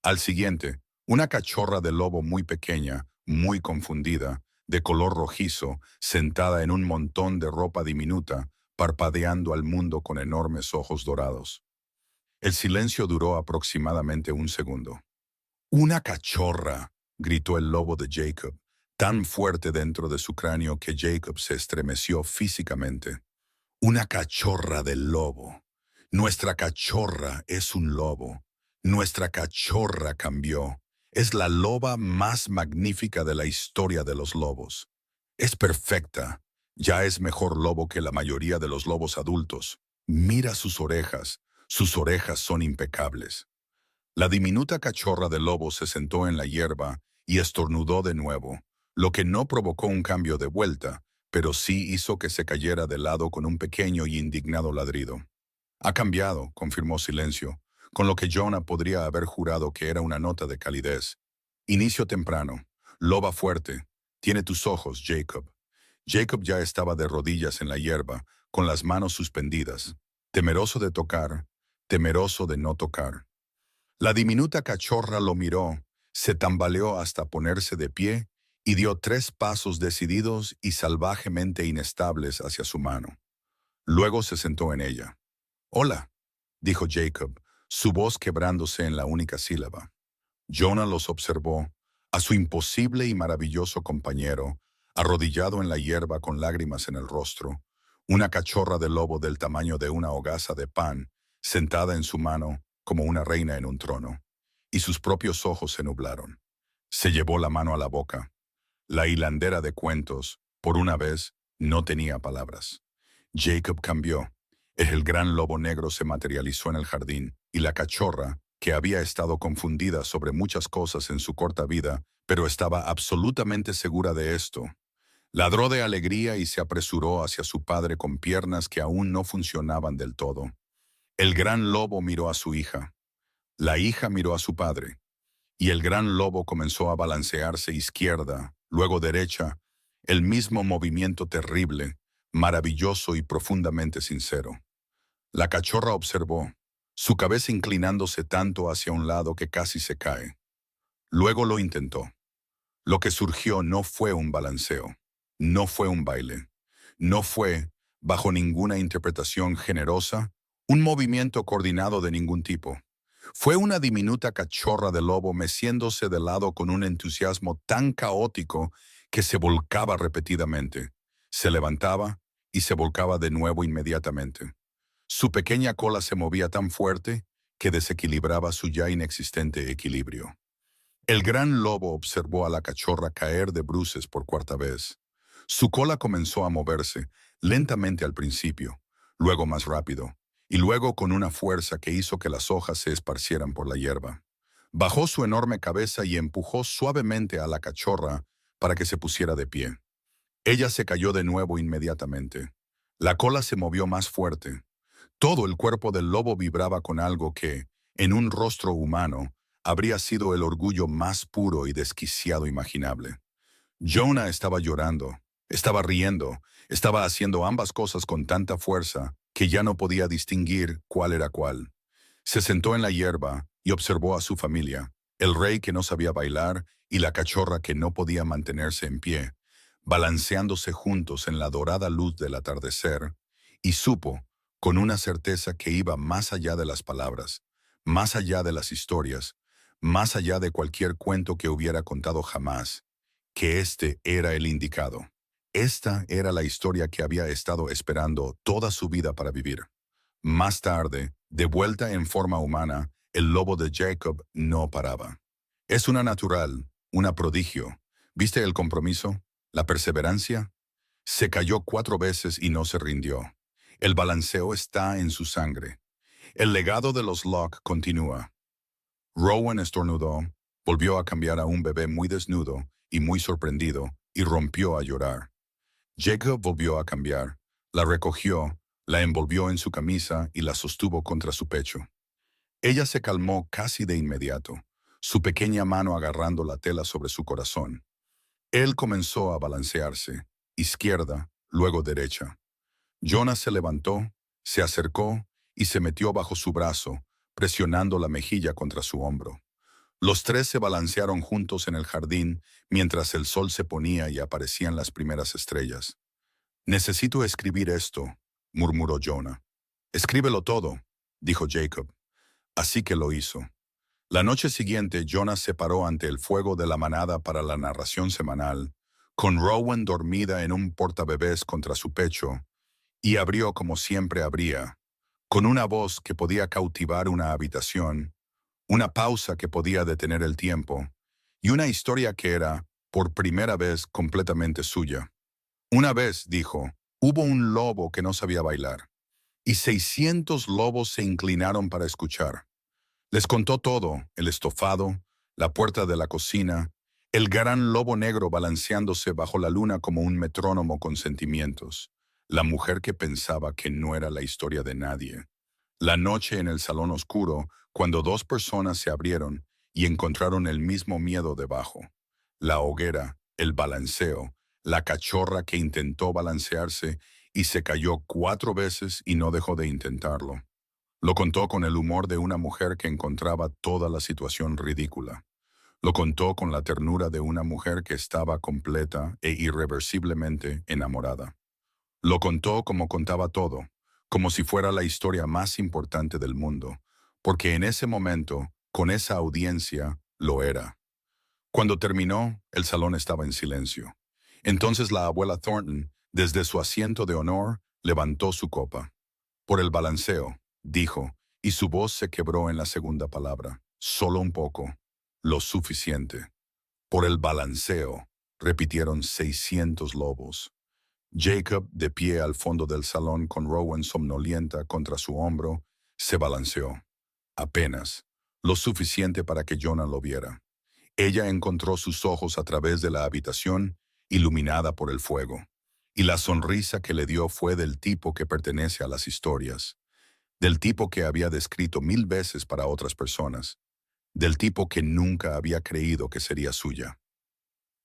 Al siguiente, una cachorra de lobo muy pequeña, muy confundida, de color rojizo, sentada en un montón de ropa diminuta, parpadeando al mundo con enormes ojos dorados. El silencio duró aproximadamente un segundo. ¡Una cachorra!, gritó el lobo de Jacob, tan fuerte dentro de su cráneo que Jacob se estremeció físicamente. Una cachorra del lobo. Nuestra cachorra es un lobo. Nuestra cachorra cambió. Es la loba más magnífica de la historia de los lobos. Es perfecta. Ya es mejor lobo que la mayoría de los lobos adultos. Mira sus orejas. Sus orejas son impecables. La diminuta cachorra del lobo se sentó en la hierba y estornudó de nuevo, lo que no provocó un cambio de vuelta, pero sí hizo que se cayera de lado con un pequeño y indignado ladrido. Ha cambiado, confirmó Silencio, con lo que Jonah podría haber jurado que era una nota de calidez. Inicio temprano. Loba fuerte. Tiene tus ojos, Jacob. Jacob ya estaba de rodillas en la hierba, con las manos suspendidas, temeroso de tocar, temeroso de no tocar. La diminuta cachorra lo miró, se tambaleó hasta ponerse de pie y dio 3 pasos decididos y salvajemente inestables hacia su mano. Luego se sentó en ella. «Hola», dijo Jacob, su voz quebrándose en la única sílaba. Jonah los observó, a su imposible y maravilloso compañero, arrodillado en la hierba con lágrimas en el rostro, una cachorra de lobo del tamaño de una hogaza de pan, sentada en su mano como una reina en un trono, y sus propios ojos se nublaron. Se llevó la mano a la boca. La hilandera de cuentos, por una vez, no tenía palabras. Jacob cambió. El gran lobo negro se materializó en el jardín, y la cachorra, que había estado confundida sobre muchas cosas en su corta vida, pero estaba absolutamente segura de esto, ladró de alegría y se apresuró hacia su padre con piernas que aún no funcionaban del todo. El gran lobo miró a su hija. La hija miró a su padre. Y el gran lobo comenzó a balancearse izquierda, luego derecha, el mismo movimiento terrible, maravilloso y profundamente sincero. La cachorra observó, su cabeza inclinándose tanto hacia un lado que casi se cae. Luego lo intentó. Lo que surgió no fue un balanceo, no fue un baile, no fue, bajo ninguna interpretación generosa, un movimiento coordinado de ningún tipo. Fue una diminuta cachorra de lobo meciéndose de lado con un entusiasmo tan caótico que se volcaba repetidamente, se levantaba y se volcaba de nuevo inmediatamente. Su pequeña cola se movía tan fuerte que desequilibraba su ya inexistente equilibrio. El gran lobo observó a la cachorra caer de bruces por cuarta vez. Su cola comenzó a moverse, lentamente al principio, luego más rápido, y luego con una fuerza que hizo que las hojas se esparcieran por la hierba. Bajó su enorme cabeza y empujó suavemente a la cachorra para que se pusiera de pie. Ella se cayó de nuevo inmediatamente. La cola se movió más fuerte. Todo el cuerpo del lobo vibraba con algo que, en un rostro humano, habría sido el orgullo más puro y desquiciado imaginable. Jonah estaba llorando, estaba riendo, estaba haciendo ambas cosas con tanta fuerza que ya no podía distinguir cuál era cuál. Se sentó en la hierba y observó a su familia, el rey que no sabía bailar y la cachorra que no podía mantenerse en pie, balanceándose juntos en la dorada luz del atardecer, y supo, con una certeza que iba más allá de las palabras, más allá de las historias, más allá de cualquier cuento que hubiera contado jamás, que este era el indicado. Esta era la historia que había estado esperando toda su vida para vivir. Más tarde, de vuelta en forma humana, el lobo de Jacob no paraba. Es una natural, una prodigio. ¿Viste el compromiso? ¿La perseverancia? Se cayó 4 veces y no se rindió. El balanceo está en su sangre. El legado de los Locke continúa. Rowan estornudó, volvió a cambiar a un bebé muy desnudo y muy sorprendido, y rompió a llorar. Jacob volvió a cambiar, la recogió, la envolvió en su camisa y la sostuvo contra su pecho. Ella se calmó casi de inmediato, su pequeña mano agarrando la tela sobre su corazón. Él comenzó a balancearse, izquierda, luego derecha. Jonah se levantó, se acercó y se metió bajo su brazo, presionando la mejilla contra su hombro. Los 3 se balancearon juntos en el jardín mientras el sol se ponía y aparecían las primeras estrellas. «Necesito escribir esto», murmuró Jonah. «Escríbelo todo», dijo Jacob. Así que lo hizo. La noche siguiente, Jonah se paró ante el fuego de la manada para la narración semanal, con Rowan dormida en un portabebés contra su pecho, y abrió como siempre abría, con una voz que podía cautivar una habitación, una pausa que podía detener el tiempo, y una historia que era, por primera vez, completamente suya. Una vez, dijo, hubo un lobo que no sabía bailar, y 600 lobos se inclinaron para escuchar. Les contó todo, el estofado, la puerta de la cocina, el gran lobo negro balanceándose bajo la luna como un metrónomo con sentimientos, la mujer que pensaba que no era la historia de nadie. La noche en el salón oscuro, cuando 2 personas se abrieron y encontraron el mismo miedo debajo. La hoguera, el balanceo, la cachorra que intentó balancearse y se cayó 4 veces y no dejó de intentarlo. Lo contó con el humor de una mujer que encontraba toda la situación ridícula. Lo contó con la ternura de una mujer que estaba completa e irreversiblemente enamorada. Lo contó como contaba todo, como si fuera la historia más importante del mundo, porque en ese momento, con esa audiencia, lo era. Cuando terminó, el salón estaba en silencio. Entonces la abuela Thornton, desde su asiento de honor, levantó su copa. Por el balanceo, dijo, y su voz se quebró en la segunda palabra. Solo un poco. Lo suficiente. Por el balanceo, repitieron 600 lobos. Jacob, de pie al fondo del salón con Rowan somnolienta contra su hombro, se balanceó. Apenas. Lo suficiente para que Jonah lo viera. Ella encontró sus ojos a través de la habitación, iluminada por el fuego. Y la sonrisa que le dio fue del tipo que pertenece a las historias, del tipo que había descrito 1000 veces para otras personas, del tipo que nunca había creído que sería suya.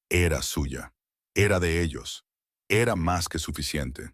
Era suya. Era de ellos. Era más que suficiente.